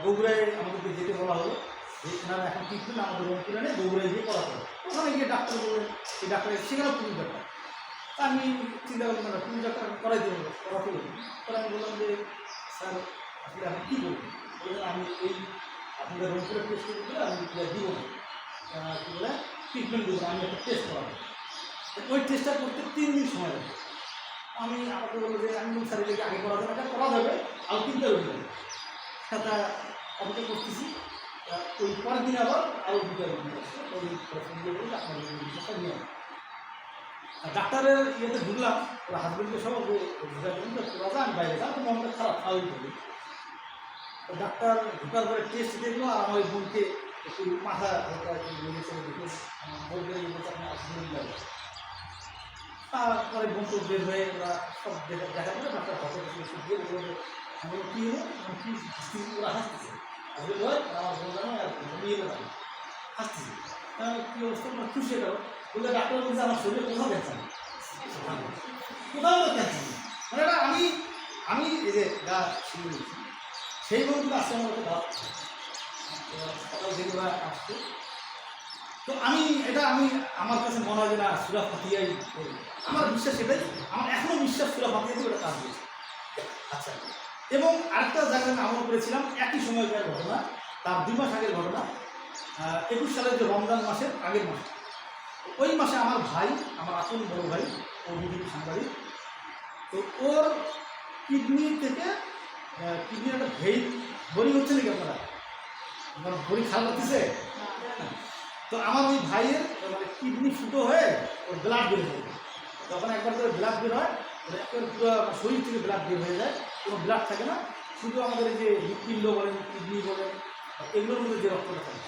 বগুড়ায় আমাদেরকে যেতে বলা হলো যে এনারা এখন ট্রিটমেন্ট আমাদের রংপুরে নেই, বগুড়ায় গিয়ে করা হবে। ওখানে গিয়ে ডাক্তার বললেন, এই ডাক্তার সেখানেও পুলিশ ডাক্তার। তা আমি চিন্তা করলাম না, পুলিশ ডাক্তার করাই দেবো, করাতে হবে। পরে আমি বললাম যে স্যার আসলে আমি কী বলবো? বললেন আমি এই আপনাদের রংপুরে টেস্ট করে আমি দিব না, কী বলে ট্রিটমেন্ট দেবো, আমি একটা টেস্ট করাবো। ওই টেস্টটা করতে 3 দিন সময় লাগবে। আমি আমাকে বললো যে আমি স্যার এটাকে আগে করা যাবে, এটা করা যাবে, আরও 3টা রোগ যাবে। তা অপেক্ষা করতেছি। ওই পরের দিন আবার আরও 2টা রোগ আসছে। ওই আপনার বিষয়টা নিয়ে ডাক্তারের ইয়েতে ঢুকলাম, ওরা হাজবেন্ডকে সব ঢুকাবেন তো তোরা যা, আমি বাইরে যাও, মনটা খারাপ স্বাভাবিক হবে। তো ডাক্তার ঢুকার পরে টেস্ট দেখলো আর আমার ওই বোনকে একটু মাথা হালকা লেগেছে, দেখে বলবে আপনার আলহামদুলিল্লাহ। তারপরে বোন তো বের হয়ে ওরা সব দেখা করে ডাক্তার হতে দিয়ে বলবে আমি কী হলো, আমি কী ওরা হাসতেছে, আসলে আমার বোন জানো আর নিয়ে গেলাম হাসতেছে। কী অবস্থা আমার খুশি গেল, বললে ডাক্তার বলছে আমার শরীরে কোথাও ক্যান্সার নেই, কোথাও ক্যান্সার নেই। মানে এটা আমি এই যে গা শিখে সেই বন্ধুটা আসছে আমার একটা দাওয়াত সকাল থেকে ওরা আসছে। তো আমি আমার কাছে মনে হয় যে না সূরা ফাতিহাই করি, আমার বিশ্বাস এটাই, আমার এখনও বিশ্বাস সূরা ফাতিহা দিয়ে ওটা কাজ হয়েছে। আচ্ছা, এবং আরেকটা জায়গায় আমি আমল করেছিলাম একই সময়কার ঘটনা, তার 2 মাস আগের ঘটনা। 21 সালের যে রমজান মাসের আগের মাস, ওই মাসে আমার ভাই, আমার আপন বড় ভাই, ও বিজেপি সাংবাদিক, তো ওর কিডনি থেকে কিডনির একটা বড়ি হচ্ছে নাকি আপনারা বড়ি খারাপ লাগতেছে। তো আমার ওই ভাইয়ের মানে কিডনি ফুটো হয়ে ওর ব্লাড বের হয়ে যায়। তখন একবার করে ব্লাড বের হয়, ওর একবার পুরো শরীর থেকে ব্লাড বের হয়ে যায়, কোনো ব্লাড থাকে না, শুধু আমাদের এই যে হৃৎপিণ্ড বলেন, কিডনি বলেন, এগুলোর মধ্যে যে রক্তটা থাকে।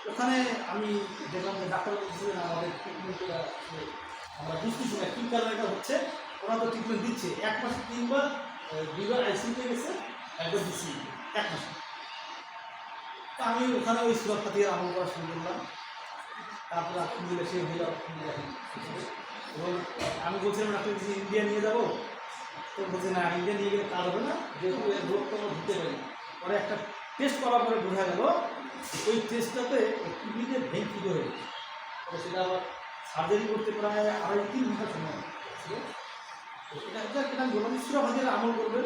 ওখানে আমি দেখলাম যে ডাক্তার বলছিলেন আমাদের ট্রিটমেন্টটা আমরা বুঝতেছি না কী কারণে এটা হচ্ছে। ওরা তো ট্রিটমেন্ট দিচ্ছে, 1 মাসে 3 বার, 2 বার আইসিইউতে গেছে, একবার দিচ্ছি 1 মাসে। তা আমি ওখানে ওই সূরা ফাতিহার আমল করা শুরু করলাম। তারপরে আলহামদুলিল্লাহ সে হইল এবং আমি বলছিলাম ডাক্তার কিছু ইন্ডিয়া নিয়ে যাবো, তো বলছে না ইন্ডিয়া নিয়ে গেলে কাজ হবে না, যেহেতু এর রোগ তো আমরা দিতে পারি। পরে একটা টেস্ট করার পরে বোঝা গেল ওই টেস্টটাতে কিডনিতে ভেন ফুটো হয়ে গেছে। সেটা আবার সার্জারি করতে প্রায় 2.5-3 ঘন্টা সময় ছিল। তো এটা আমি বললাম সূরা ফাতিহার আমল করবেন।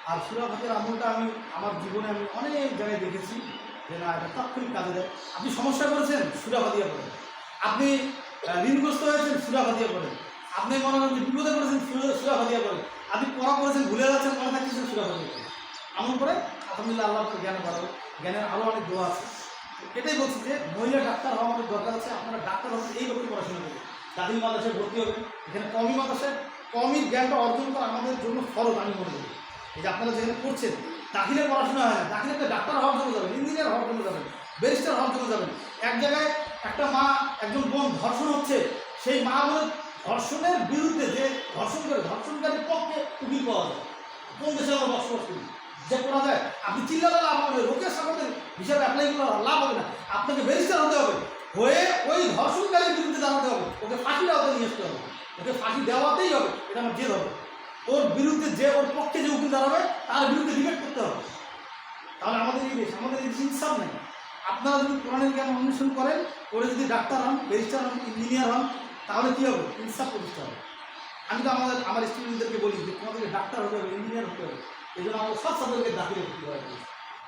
আর সূরা ফাতিহার আমলটা আমি আমার জীবনে আমি অনেক জায়গায় দেখেছি যে না এটা তাৎক্ষণিক কাজে দেয়। আপনি সমস্যা করেছেন সূরা ফাতিহা পড়েন, আপনি ঋণগ্রস্ত হয়েছেন সূরা ফাতিহা পড়েন, আপনি মনে করেন যে বিপদে পড়েছেন সূরা ফাতিহা পড়েন, আপনি পড়া করেছেন ভুলে যাচ্ছেন, মনে থাকতেছেন সূরা ফাতিহা পড়েন। আমল করে আলহামদুলিল্লাহ আল্লাহ জ্ঞান বাড়াবে, জ্ঞানের আরও অনেক দোয়া আছে। এটাই বলছি যে মহিলা ডাক্তার হওয়া আমাদের দরকার আছে। আপনারা ডাক্তার হতে এই লোককে পড়াশোনা করবেন, দাখিল মাদ্রাসায় ভর্তি হবেন। এখানে কমই মাদ্রাসায় কমই জ্ঞানটা অর্জন করা আমাদের জন্য ফরজ আমি মনে করি। এই যে আপনারা যেখানে করছেন দাখিলে পড়াশোনা হয় না, দাখিলে একটা ডাক্তার হওয়ার জন্য যাবেন, ইঞ্জিনিয়ার হওয়ার জন্য যাবেন, ব্যারিস্টার হওয়ার জন্য যাবেন। এক জায়গায় একটা মা একজন বোন ধর্ষণ হচ্ছে, সেই মা বোনের ধর্ষণের বিরুদ্ধে যে ধর্ষণ করে ধর্ষণকারীর পক্ষে উকিল পাওয়া যায়। কোন দেশে আমরা বসবাস করি যে করা যায়? আপনি চিল্লালে লাভ হবে, লোকের সামনে হিসাবে অ্যাপ্লাই করে লাভ হবে না। আপনাকে ব্যারিস্টার হতে হবে, হয়ে ওই ধর্ষণকারীর বিরুদ্ধে দাঁড়াতে হবে, ওকে ফাঁসি দেওয়াতে নিয়ে আসতে হবে, ওকে ফাঁসি দেওয়াতেই হবে, এটা আমার জেদ হবে। ওর বিরুদ্ধে যে ওর পক্ষে যে উকিল দাঁড়াবে তার বিরুদ্ধে ডিবেট করতে হবে। তাহলে আমাদের এই দেশ, আমাদের এই দেশ ইনসাফ নেই। আপনারা যদি কোরআনের জ্ঞান অনুসরণ করেন, করে যদি ডাক্তার হন, ব্যারিস্টার হন, ইঞ্জিনিয়ার হন, তাহলে কী হবে? ইনসাফ প্রতিষ্ঠা হবে। আমি তো আমার স্টুডেন্টদেরকে বলি যে তোমাদেরকে ডাক্তার হতে হবে, ইঞ্জিনিয়ার হতে হবে। এই জন্য আমাদের সব ছাত্রদেরকে দাখিলে ভর্তি করা হয়েছে।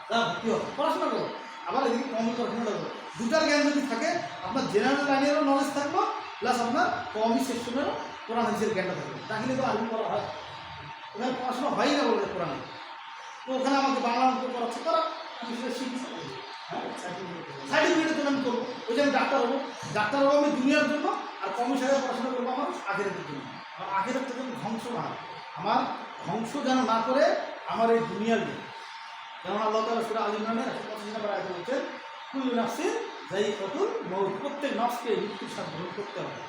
তারা ভর্তি হবে, পড়াশোনা করো, আবার এদিকে কমই পড়াশোনা করো। দুটার জ্ঞান যদি থাকে, আপনার জেনারেল লাইনেরও নলেজ থাকলো, প্লাস আপনার কমই সেকশনেরও কোরআন হাদিসের জ্ঞানটা থাকবে। দাখিলে তো আরবি পড়া হয়, ওখানে পড়াশোনা হয় না বলতে কোরআনে। তো ওখানে আমাকে বাংলা অঙ্ক পড়াচ্ছে, তারা আমি সেটা শিখি, সার্টিফিকেটের জন্য আমি করবো। ওই যে আমি ডাক্তার হবো, ডাক্তার হবো আমি দুনিয়ার জন্য, আর কমই সাহেব পড়াশোনা করবো আমার আখেরাতের জন্য। আমার আখেরাতটা যেন ধ্বংস না হয়, আমার ধ্বংস যেন না করে আমার এই দুনিয়ার জন্য। যেমন আল্লাহ তাআলা সূরা আল ইমরানের 125 নম্বর আয়াতে বলছেন, কুল্লু নাফসিন যায়িকাতুল মউত, প্রত্যেক নফসকে মৃত্যুর স্বাদ গ্রহণ করতে হবে।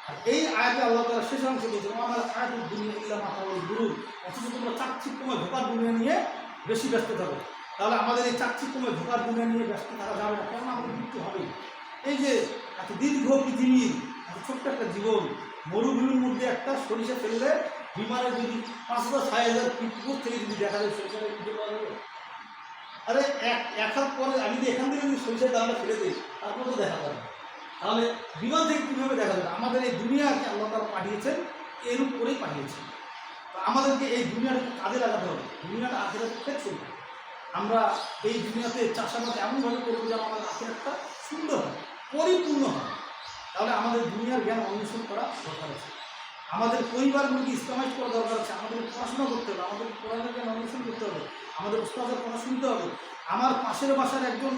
আর এই আয়াতে আল্লাহ তাআলা শেষ অংশে বলছেন, আমার আয়াতুদ দুনিয়া ইল্লা মাতাউল গুরুর, অথচ তোমরা চাকচিক্যময় ধোঁকার দুনিয়া নিয়ে বেশি ব্যস্ত থাকো। তাহলে আমাদের এই চাকচিক্যময় ধোঁকার দুনিয়া নিয়ে ব্যস্ত থাকা যাবে না, কারণ আমাদের মৃত্যু হবেই। এই যে এত দীর্ঘ পৃথিবীর এত ছোট্ট একটা জীবন, মরুভূমির মধ্যে একটা সরিষা ফেললে বিমানে যদি 5,000-6,000 ফিট দূর থেকে যদি দেখা যায় সরিষাটা খুঁজে পাওয়া যাবে? আরে এক হাত পরে আমি যদি এখান থেকে যদি সরিষার দানাটা ফেলে দিই তারপরে তো দেখা যাবে। তাহলে বিমান থেকে কীভাবে দেখা যাবে? আমাদের এই দুনিয়াকে আল্লাহ তাআলা পাঠিয়েছেন, এর উপরেই পাঠিয়েছেন। তো আমাদেরকে এই দুনিয়াটাকে কাজে লাগাতে হবে, দুনিয়াটা আখিরাতে চলবে। আমরা এই দুনিয়াতে চাষাবাদ এমনভাবে করবো যেন আমাদের আখিরাতটা সুন্দর হয়, পরিপূর্ণ হয়। তাহলে আমাদের দুনিয়ার জ্ঞান অন্বেষণ করা দরকার আছে, আমাদের পরিবারগুলোকে ইসলামাইজ করা দরকার আছে, আমাদের পড়াশোনা করতে হবে, আমাদের কোরআনের জ্ঞান অন্বেষণ করতে হবে, আমাদের উস্তাদের কথা শুনতে হবে। আমার পাশের বাসার একজন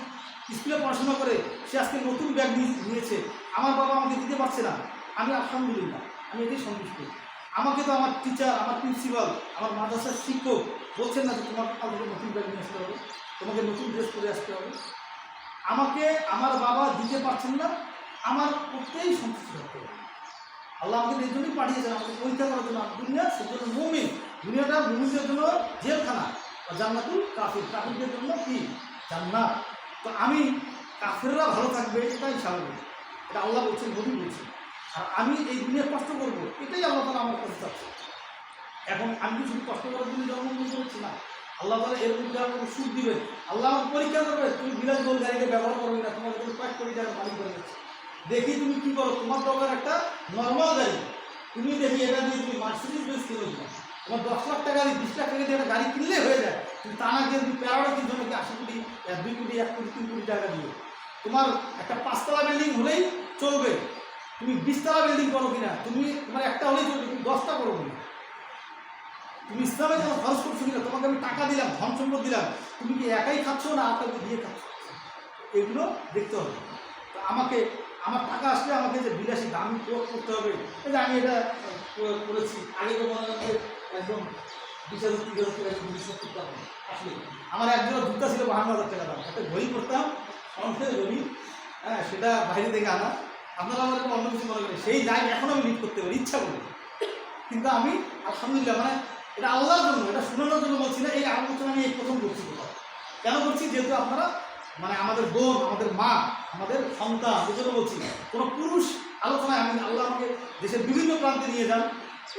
স্কুলে পড়াশোনা করে, সে আজকে নতুন ব্যাগ নিয়েছে, আমার বাবা আমাকে দিতে পারছে না, আমি আলহামদুলিল্লাহ, আমি এটাই সন্তুষ্ট। আমাকে তো আমার টিচার, আমার প্রিন্সিপাল, আমার মাদ্রাসার শিক্ষক বলছেন না যে তোমার কাল থেকে নতুন ব্যাগ নিয়ে আসতে হবে, তোমাকে নতুন ড্রেস পরে আসতে হবে। আমাকে আমার বাবা দিতে পারছেন না, আমার করতেই সন্তুষ্ট থাকতে হবে। আল্লাহ আমাকে এই জন্যই পাঠিয়েছেন, আমাকে পরীক্ষা করার জন্য। দুনিয়া সেজন্য মুমিন, দুনিয়াটা মুমিনদের জন্য জেলখানা, জান্নাতুল কাফির, কাফিরদের জন্য কি জান্নাত। তো আমি কাফেররা ভালো থাকবে এটাই স্বাভাবিক, এটা আল্লাহ বলছেন, নবী বলছেন। আর আমি এই দুনিয়া কষ্ট করবো, এটাই আল্লাহ তাআলা আমার কাছে চাচ্ছে। এখন আমি কি শুধু কষ্ট করার জন্য জন্মগ্রহণ করেছি না, আল্লাহ তাআলা এর মধ্যে আমাকে সুখ দিবেন, আল্লাহ আমাকে পরীক্ষা করবে। তুমি বিলাসবহুল গাড়িকে ব্যবহার করবে না, তোমার যদি কয়েক কোটি টাকার মালিক হয়ে যাচ্ছে, দেখি তুমি কী করো। তোমার দরকার একটা নর্মাল গাড়ি, তুমি দেখি এটা দিয়ে তুমি মার্সিডিজ বেঞ্জ কিনে দিও। তোমার 10 লাখ টাকা দিয়ে 20 লাখ টাকা দিয়ে একটা গাড়ি কিনলে হয়ে যায়, তুমি তা না গিয়ে তুমি প্যারাডো কিনছো নাকি 80 কোটি, 2 কোটি, 1 কোটি, 3 কোটি টাকা দিয়ে। তোমার একটা 5তলা বিল্ডিং হলেই চলবে, তুমি 20তলা বিল্ডিং করো কিনা, তুমি তোমার একটা হলেই চলবে, তুমি 10টা করো কিনা। তুমি ইসলামে যখন খরচ করছো কিনা, তোমাকে আমি টাকা দিলাম, ধন সম্পদ দিলাম, তুমি কি একাই খাচ্ছ না আর কাউকে দিয়ে খাচ্ছ, এগুলো দেখতে হবে। তো আমাকে আমার টাকা আসলে আমাকে যে বিলাসী দামি প্রয়োগ করতে হবে, এই যে আমি এটা করেছি, আগে তো মনে হচ্ছে একদম 20,000 30,000 টাকা জিনিস করতে হবে। আসলে আমার একজোড়া জুতা ছিল 52,000 টাকা দাম, একটা ঘড়ি করতাম, স্বর্ণের ঘড়ি, হ্যাঁ, সেটা বাইরে থেকে আনা। আপনারা আমার একটা অন্য কিছু মনে করেন, সেই লাইফ এখন আমি লিড করতে পারি ইচ্ছা করি, কিন্তু আমি আলহামদুলিল্লাহ, মানে এটা আল্লাহর জন্য, এটা শোনানোর জন্য বলছি না। এই আলোচনা আমি এই প্রথম করছি। কেন করছি? যেহেতু আপনারা মানে আমাদের বোন, আমাদের মা, আমাদের সন্তান, এজন্য বলছি। কোনো পুরুষ আলোচনায় আমি, আল্লাহ আমাকে দেশের বিভিন্ন প্রান্তে নিয়ে যান,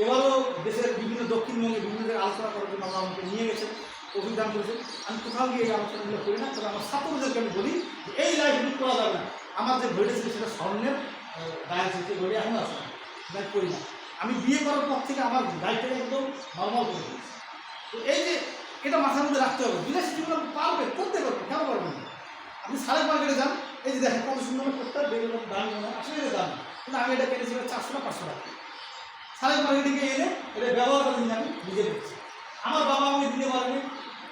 এবারও দেশের বিভিন্ন দক্ষিণবঙ্গে বিভিন্ন জায়গায় আলোচনা করার জন্য আল্লাহ আমাকে নিয়ে গেছেন, অভিযান করেছেন। আমি কোথাও গিয়ে এই আলোচনাগুলো করি না, তবে আমার ছাত্রদেরকে আমি বলি যে এই লাইফ লিড করা যাবে না। আমার যে ঘড়িটা ছিল সেটা স্বর্ণের গায়ে ছিল, সেই ঘড়ি এখন আছে, লাইফ করি না। আমি বিয়ে করার পর থেকে আমার লাইফটাকে একদম নর্মাল করে দিয়েছি। তো এই যে এটা মাথার মধ্যে রাখতে হবে, বিলাসী জীবন পারবে, করতে পারবে, কেন পারবেন না? আপনি সাড়ে মার্কেটে যান, এই যে দেখেন কত সুন্দর করতে বেগুন দামি মনে হয়, আসলে এটা দাম, কিন্তু আমি এটা কিনেছিলাম 400 না 500 টাকা। সাড়ে মার্কেটে গিয়ে এনে এটা ব্যবহার করে দিন, আমি নিজে দিচ্ছি। আমার বাবা আমাকে দিতে পারবে,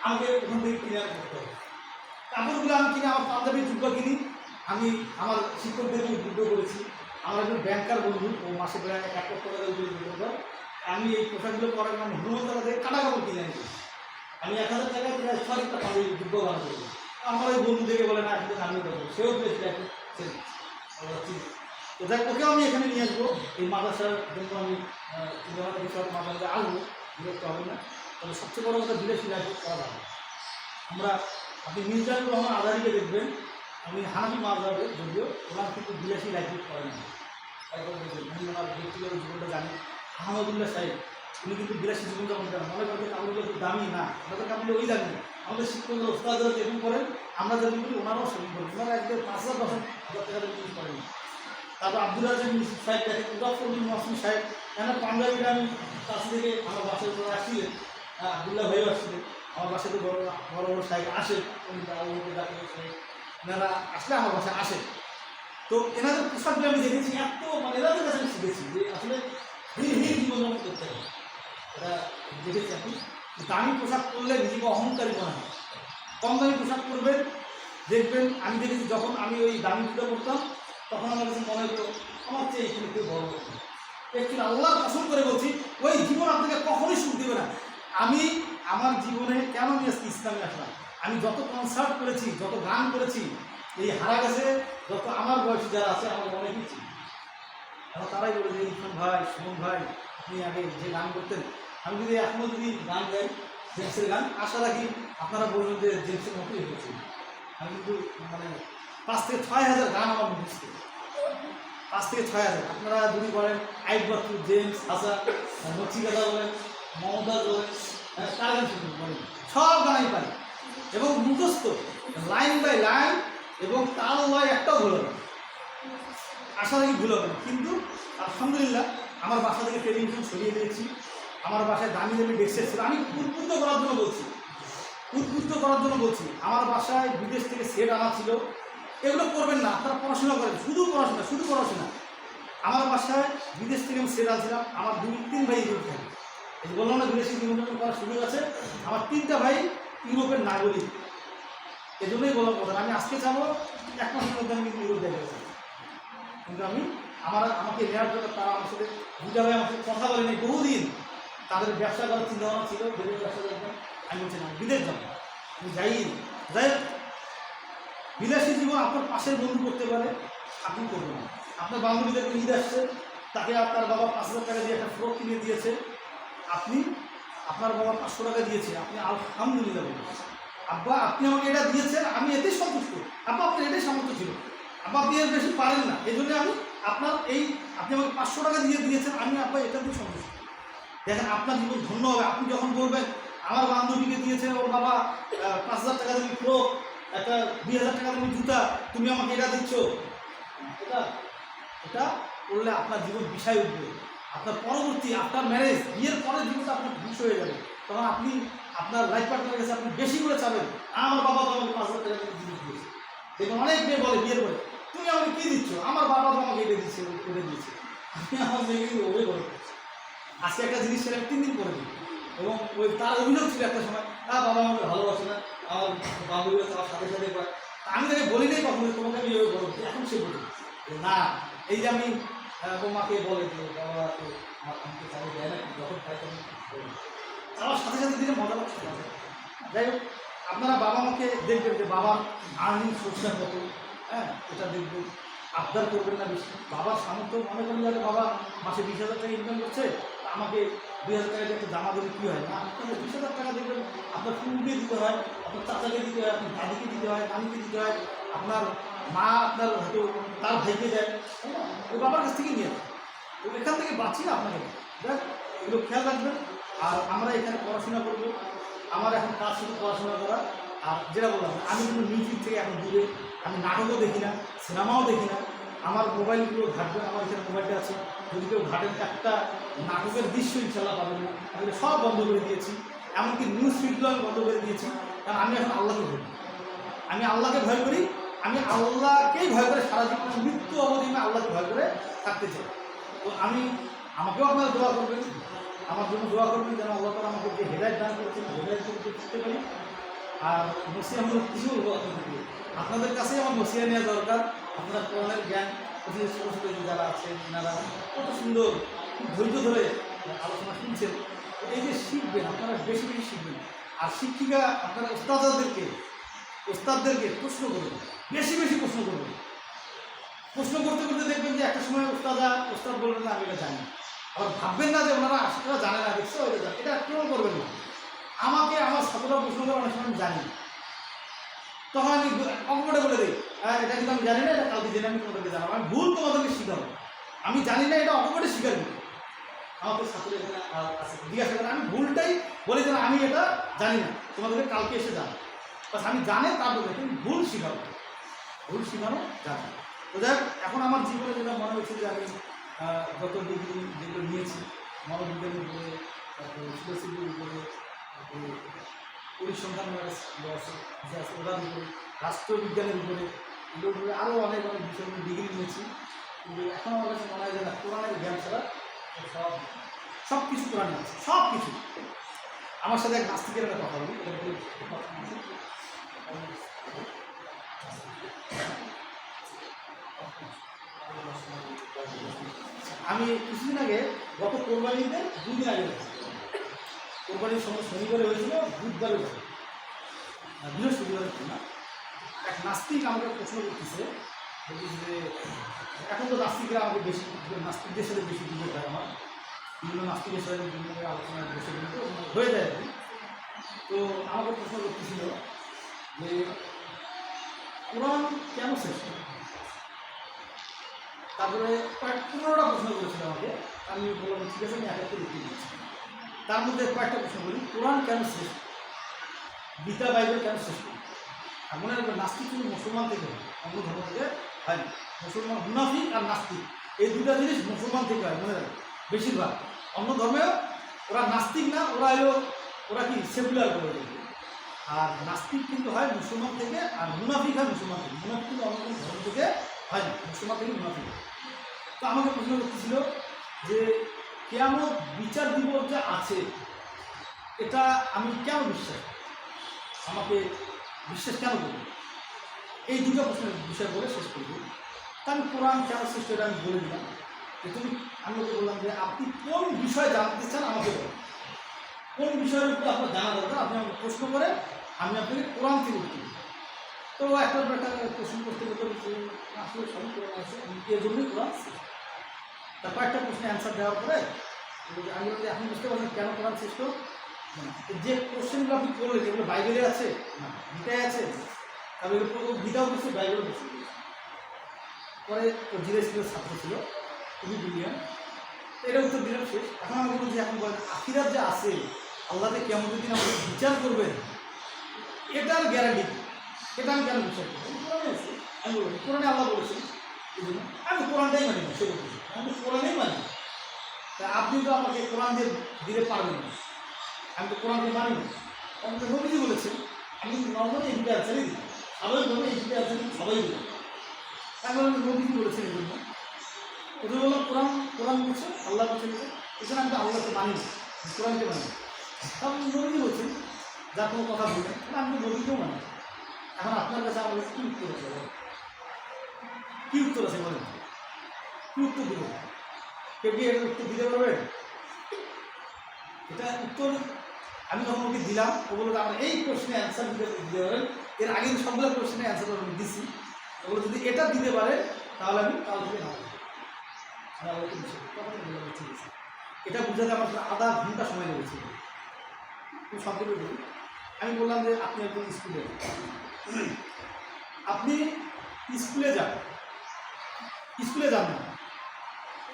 আমাকে ওখান থেকে কিনে করতে হবে। কাপড়গুলো আমি কিনে, আমার পাঞ্জাবি জুব্বা কিনি, আমি আমার শিক্ষকদেরকে উদ্বুদ্ধ করেছি। আমার একজন ব্যাংকার বন্ধু, ও মাসে প্রায় 1 লক্ষ টাকা দিয়ে, আমি এই পোশাকগুলো পরার জন্য হনুমান টাকা দিয়ে কাটা কাপড় কিনে আনি। আমি 1000 টাকায় প্রায় 6টা পাঞ্জাবি জুব্বা বানাতে পারি। আমার ওই বন্ধু থেকে বলে না, কিন্তু আমিও দেবো, সেও পেয়েছিল একটা। তো দেখ, ওকেও আমি এখানে নিয়ে আসবো, এই মাদ্রাসার জন্য আমি মাদ্রাসায় আসবো, বিরক্ত হবে না। তবে সবচেয়ে বড় কথা, বিলাসী লাইফ করা যাবে। আমরা, আপনি মির্জানুর রহমান আজারিকে দেখবেন, আমি হানাফি মাযহাবের, যদিও ওনার কিন্তু বিলাসী লাইফ করেন না। তারপর আমি ওনার ব্যক্তিগত জীবনটা জানি। আহমদুল্লাহ সাহেব, উনি কিন্তু বিলাসী জীবনযাপন করেন। মনে করতে কাপড়গুলো খুব দামি না, আমাদের কাপড়গুলো ওই দামি। আমাদের শিক্ষকরা, ওস্তাদরা যেরকম করেন, আমরা যেরকম করি, ওনারাও সেরকম করেন। ওনারা একদম 5,000-10,000 টাকা জিনিস করেন। তারপর আব্দুল রাজ্জাক সাহেব দেখেন, মুজাফফর বিন মহসিন সাহেব, কেন পাঞ্জাবিটা আমি কাছ থেকে আমার বাসার উপরে আসছিলেন, আব্দুল্লাহ ভাইও আসছিলেন, আমার বাসায় তো বড় বড় বড় সাহেব আসে, এনারা আসলে আমার বাসায় আসে। তো এনাদের পোশাকগুলো আমি দেখেছি, এত মানে এনাদের কাছে আমি শিখেছি যে আসলে ধীরে জীবনযাপন করতে হবে। এটা দেখেছি আপনি, দামি পোশাক পরলে নিজেকে অহংকারী মনে হয়। কম দামি পোশাক পরবেন, দেখবেন। আমি দেখেছি যখন আমি ওই দামি জুতো পরতাম, তখন আমার কাছে মনে হতো আমার চেয়ে এখানে কেউ বড় হতো। একচুয়ালি আল্লাহর কসম করে বলছি, ওই জীবন আপনাকে কখনোই সুখ দেবে না। আমি আমার জীবনে কেন আমি আজকে ইসলামে আসলাম, আমি যত কনসার্ট করেছি, যত গান করেছি, এই হারা গেছে যত আমার বয়সী যারা আছে, আমার অনেকেই ছিল। এখন তারাই বলে যে ইরফান ভাই, সুমন ভাই, আপনি আগে যে গান করতেন, আমি যদি এখনও যদি গান গাই জেমসের গান, আশা রাখি আপনারা বলবেন যে জেমসের মতোই হয়েছে। আমি কিন্তু মানে 5,000 থেকে 6,000 গান আমার মুখস্থ, 5,000 থেকে 6,000। আপনারা যদি বলেন আইব বাচ্চু, জেমস, হাসান, নচিকাতা বলেন, মমতাজ বলেন, কার গান শুনুন বলেন, সব গানই পারি এবং মুখস্থ লাইন বাই লাইন, এবং তাল লয় একটাও ভুল হবে না, আশা রাখি ভুল হবে না। কিন্তু আলহামদুলিল্লাহ আমার বাসা থেকে টেলিভিশন সরিয়ে দিয়েছি, আমার বাসায় দামি দামি ডেস্ক ছিল। আমি উদ্বুদ্ধ করার জন্য বলছি, উদ্বুদ্ধ করার জন্য বলছি, আমার বাসায় বিদেশ থেকে সেট আনা ছিল। এগুলো করবেন না, আপনারা পড়াশোনা করেন, শুধু পড়াশোনা, শুধু পড়াশোনা। আমার বাসায় বিদেশ থেকে আমি সেট আনছিলাম, আমার 2-3 ভাই ইউরোপ থাকে, এই বললাম না বিদেশি নিমন্ত্রণ করার সুযোগ আছে, আমার 3টা ভাই ইউরোপের নাগরিক। এই জন্যই বলার কথা, আমি আজকে যাবো 1 মাসের মধ্যে আমি কিন্তু ইউরোপ দেখে গেছি, কিন্তু আমি আমাকে নেওয়ার জন্য তারা আমার সাথে বুঝাবে, আমার সাথে কথা বলেনি বহুদিন। তাদের ব্যবসা করার চিন্তা ভাবনা ছিল, বিদেশ ব্যবসা করবেন। আমি বলছি না, বিদেশ যাবো, আমি যাই। বিলাসী জীবন আপনার পাশের বন্ধু করতে পারে, আপনি করবেন না। আপনার বান্ধবীদেরকে ঈদ আসছে, তাকে আপনার বাবা 5,000 টাকা দিয়ে একটা ফ্রক কিনে দিয়েছে, আপনি আপনার বাবা 500 টাকা দিয়েছে, আপনি আলহামদুলিল্লাহ বলবেন, আব্বা আপনি আমাকে এটা দিয়েছেন, আমি এতেই সন্তুষ্ট। আব্বা আপনার এটাই সামর্থ্য ছিল, আব্বা আপনি এর বেশি পারেন না, এই জন্য আমি আপনার আপনি আমাকে 500 টাকা দিয়ে দিয়েছেন, আমি আব্বা এটা দিয়ে সন্তুষ্ট। দেখেন আপনার জীবন ধন্য হবে। আপনি যখন বলবেন আমার বান্ধবীকে দিয়েছে ওর বাবা 5,000 টাকা তুমি ফ্রক, একটা 2,000 টাকা তুমি জুতা, তুমি আমাকে এটা দিচ্ছ, এটা এটা করলে আপনার জীবন বিষয় উঠবে। আপনার পরবর্তী আপনার ম্যারেজ, বিয়ের পরের জীবনটা আপনার ধ্বংস হয়ে যাবে। তখন আপনি আপনার লাইফ পার্টনারের কাছে আপনি বেশি করে চাবেন, আমার বাবা তো আমাকে 5,000 টাকা জিনিস দিয়েছে। দেখুন অনেক মেয়ে বলে বিয়ের পরে, তুমি আমাকে কী দিচ্ছ, আমার বাবা তো আমাকে এটা দিচ্ছে, করে দিয়েছে। আমি আমার মেয়েকে ওই বলে আজকে একটা জিনিস ছেলে 3 দিন করে দিই, এবং ওই তার অভিযোগ ছিল একটা সময়, বাবা আমাকে ভালোবাসে না, আমার বান্ধবীরা আমার সাথে সাথে পায়। আমি তাকে বলি নাই কখনো তোমাকে আমি ওই বলো, এখন সে বলি না। এই যে আমি তোমাকে বলে যে বাবা তো আমাকে চাকরি দেয় না, যখন পাই তখন আমার সাথে সাথে দিনে মজা লাগছে। যাই হোক, আপনারা বাবা মাকে দেখবেন যে বাবার আর্নিং সোর্সটা কত, হ্যাঁ এটা দেখবেন। আবদার করবেন না বেশি। বাবার সামর্থ্য মনে করেন যাতে বাবা মাসে 20,000 টাকা ইনকাম করছে, আমাকে 2,000 টাকা দিয়ে একটা জামা দিলে কী হয় না, আপনাকে 20,000 টাকা দেখবেন আপনার ফুলকে দিতে হয়, আপনার চাচাকে দিতে হয়, আপনার দাদিকে দিতে হয়, নানিকে দিতে হয়, আপনার মা আপনার হয়তো তার ভাইকে দেয়, ওই বাবার কাছ থেকে নিয়ে আসে। তো এখান থেকে বাঁচি না আপনাকে, দেখ এগুলো খেয়াল রাখবেন। আর আমরা এখানে পড়াশোনা করবো, আমার এখন কাজ শুধু পড়াশোনা করা। আর যেটা বললাম, আমি কিন্তু মিউজিক থেকে এখন দূরে, আমি নাটকও দেখি না, সিনেমাও দেখি না। আমার মোবাইলগুলো ঘাটবেন, আমার এখানে মোবাইলটা আছে, যদি কেউ ঘাটেন একটা নাটকের দৃশ্য ইনশাল্লাহ পাবেন না। আমি সব বন্ধ করে দিয়েছি, এমনকি নিউজ ফিডগুলো আমি বন্ধ করে দিয়েছি। কারণ আমি এখন আল্লাহকে ভয় করি, আমি আল্লাহকে ভয় করি, আমি আল্লাহকেই ভয় করে সারা জীবন মৃত্যু অবধি আমি আল্লাহকে ভয় করে থাকতে চাই। তো আমাকেও আপনারা দোয়া করবেন, আমার জন্য দোয়া করবেন যেন আল্লাহ তাআলা আমাকে যে হেদায়েত দান করছেন হেদায়েত করতে শিখতে পারি। আর নসিহা হলো কিছু বলবো আপনাদের কাছেই আমার নসিহা নেওয়া দরকার। আপনারা কোরআনের জ্ঞান অতি ছোটো ছোটো যারা আছেন এনারা কত সুন্দর ধৈর্য ধরে আলোচনা শুনছেন। এই যে শিখবেন, আপনারা বেশি বেশি শিখবেন। আর শিক্ষিকা আপনারা ওস্তাদদেরকে প্রশ্ন করবেন, বেশি বেশি প্রশ্ন করবেন। প্রশ্ন করতে করতে দেখবেন যে একটা সময় ওস্তাদ বলবেন না আমি এটা জানি। আবার ভাববেন না যে ওনারা আসলে জানে না, দেখছো এটা জানে, এটা কেউ করবেন না। আমাকে আমার ছাত্ররা প্রশ্ন করে অনেক সময় আমি জানি, তখন আমি অকপটে বলে দিই এটা কিন্তু আমি জানি না, এটা কালকে জেনে আমি তোমাদেরকে জানাবো। আমি ভুল তোমাদেরকে শিখাবো, আমি জানি না এটা অকপটে শিখার দিই। আমাকে ছাত্র এখানে আছে জিজ্ঞাসা করে, আমি ভুলটাই বলে যে আমি এটা জানি না, তোমাদেরকে কালকে এসে জানো। বাস আমি জানে তারপরে তুমি ভুল শিখাবো, ভুল শিখানো জানো। তো যাই হোক, এখন আমার জীবনে যেটা মনে হচ্ছে যে আমি যত ডিগ্রি যেগুলো নিয়েছি, মনোবিজ্ঞানের উপরে, তারপরে ফিলোসফির উপরে, তারপরে পরিসংখ্যান ওটার উপরে, রাষ্ট্রবিজ্ঞানের উপরে, এগুলোর উপরে আরও অনেক অনেক বিষয় ডিগ্রি নিয়েছি। কিন্তু এখন আমার কাছে মনে হয় যে না, কোরআনের জ্ঞান ছাড়া সব কিছু কোরআনে আছে, সব কিছু। আমার সাথে এক নাস্তিকের একটা কথা বলি, আমি কিছুদিন আগে গত কোরবানিতে 2 দিন আগে কোরবানির সময় শনিবারে হয়েছিল, বুধবারে হয়েছিল, বৃহস্পতিবারে না। এক নাস্তিক আমাকে প্রশ্ন করতেছে যে এখন তো নাস্তিকরা আমাকে বেশি, নাস্তিকদের সাথে বেশি দূরে যায়, আমার বিভিন্ন নাস্তিকের সাথে বিভিন্ন আলোচনা বসে কিন্তু হয়ে যায় আর কি। তো আমাকে প্রশ্ন করতেছিল যে কোরআন কেন শ্রেষ্ঠ? তারপরে প্রায় 15টা প্রশ্ন করেছিল আমাকে, আমি বললাম ঠিক আছে আমি এক একটা উত্তর দিচ্ছি। তার মধ্যে কয়েকটা প্রশ্ন বলি, কোরআন কেন শ্রেষ্ঠ, গীতা বাইবেল কেন শ্রেষ্ঠ? আর মনে রাখবেন নাস্তিক কিন্তু মুসলমান থেকে হয়, অন্য ধর্ম থেকে হয় না। মুসলমান মুনাফিক আর নাস্তিক এই দুটা জিনিস মুসলমান থেকে হয়, মনে রাখবেন বেশিরভাগ। অন্য ধর্মেও ওরা নাস্তিক না, ওরা কি সেকুলার করে দেবে। আর নাস্তিক কিন্তু হয় মুসলমান থেকে, আর মুনাফিক হয় মুসলমান থেকে। মুনাফিক কিন্তু অন্য কোনো ধর্ম থেকে হয় না, মুসলমান থেকে মুনাফিক। তো আমাকে প্রশ্ন করতেছিল যে কিয়ামত বিচার দিবস যা আছে এটা আমি কেন বিশ্বাস, আমাকে বিশ্বাস কেন করবো? এই দুটো প্রশ্নের বিষয় বলে শেষ করব। তা আমি কোরআন কেন শ্রেষ্ঠ এটা আমি বলে দিলাম। আমি ওকে বললাম যে আপনি কোন বিষয় জানতে চান আমাকে বলুন, কোন বিষয়ের উপরে আপনার জানা দরকার আপনি আমাকে প্রশ্ন করে আমি আপনাকে কোরআন থেকে উত্তর দিই। তো একটা প্রশ্ন করতে করতে আসলে সবই কোরআন আছে, এর জন্যই কোরআন শ্রেষ্ঠ। তার কয়েকটা প্রশ্নে অ্যান্সার দেওয়ার পরে আমি বলতে এখন বুঝতে পারছেন কেন কোরআন শ্রেষ্ঠ। যে কোশ্চেনগুলো আপনি করলেন এগুলো বাইবেলে আছে না গীতায় আছে, তাহলে গীতাও কিছু বাইবেলও কিছু। পরে ও জিরো স্কুলের ছাত্র ছিল, খুবই ব্রিলিয়ান্ট, এটা উত্তর দিলাম শেষ। এখন আমি বলছি এখন বলেন আখিরাত যা আছে, আল্লাহকে কেমন দিন আমাদের বিচার করবেন এটার গ্যারান্টি, এটা আমি কেন বিশ্বাস করবো? কোরআনে আছে, আমি বলবো কোরআনে আল্লাহ বলেছেন, এই জন্য আমি কোরআনটাই মানি না, সেটা বলছি আমি তো কোরআনেই মানি। তা আপনি তো আমাকে কোরআন দিয়ে দিতে পারবেন না, আমি তো কোরআনকে মানি না। আমি তো নবীজি বলেছেন, আমি নর্মালি এই দুটো অ্যান্সারই দিই, স্বাভাবিকভাবে এই দুটো অ্যান্সার সবাই দিই। আমি বললাম নবীজি বলেছেন এই জন্য, ওদের বললাম কোরআন বলছে আল্লাহ বলছেন, এখানে আমি তো আল্লাহকে মানি না, কোরআনকে মানি না। তখন নবীজি বলছেন যার কোনো কথা বললেন, আমি তো নবীকেও মানি। এখন আপনার কাছে আমার কী উত্তর আছে বলেন, কী উত্তর আছে বলেন, কী উত্তর দেবেন? কেউ কি এর উত্তর দিতে পারবেন? এটা উত্তর আমি যখন ওকে দিলাম ও বললো আমরা এই প্রশ্নে অ্যান্সার দিতে পারেন, এর আগে সবগুলো প্রশ্নে অ্যান্সার আমি দিচ্ছি, ওগুলো যদি এটা দিতে পারে তাহলে আমি কাল থেকে না এটা বুঝাতে আমার আধা ঘন্টা সময় লেগেছিল। সম্পূর্ণ বলি, আমি বললাম যে আপনি একজন স্কুলে, আপনি স্কুলে যান না,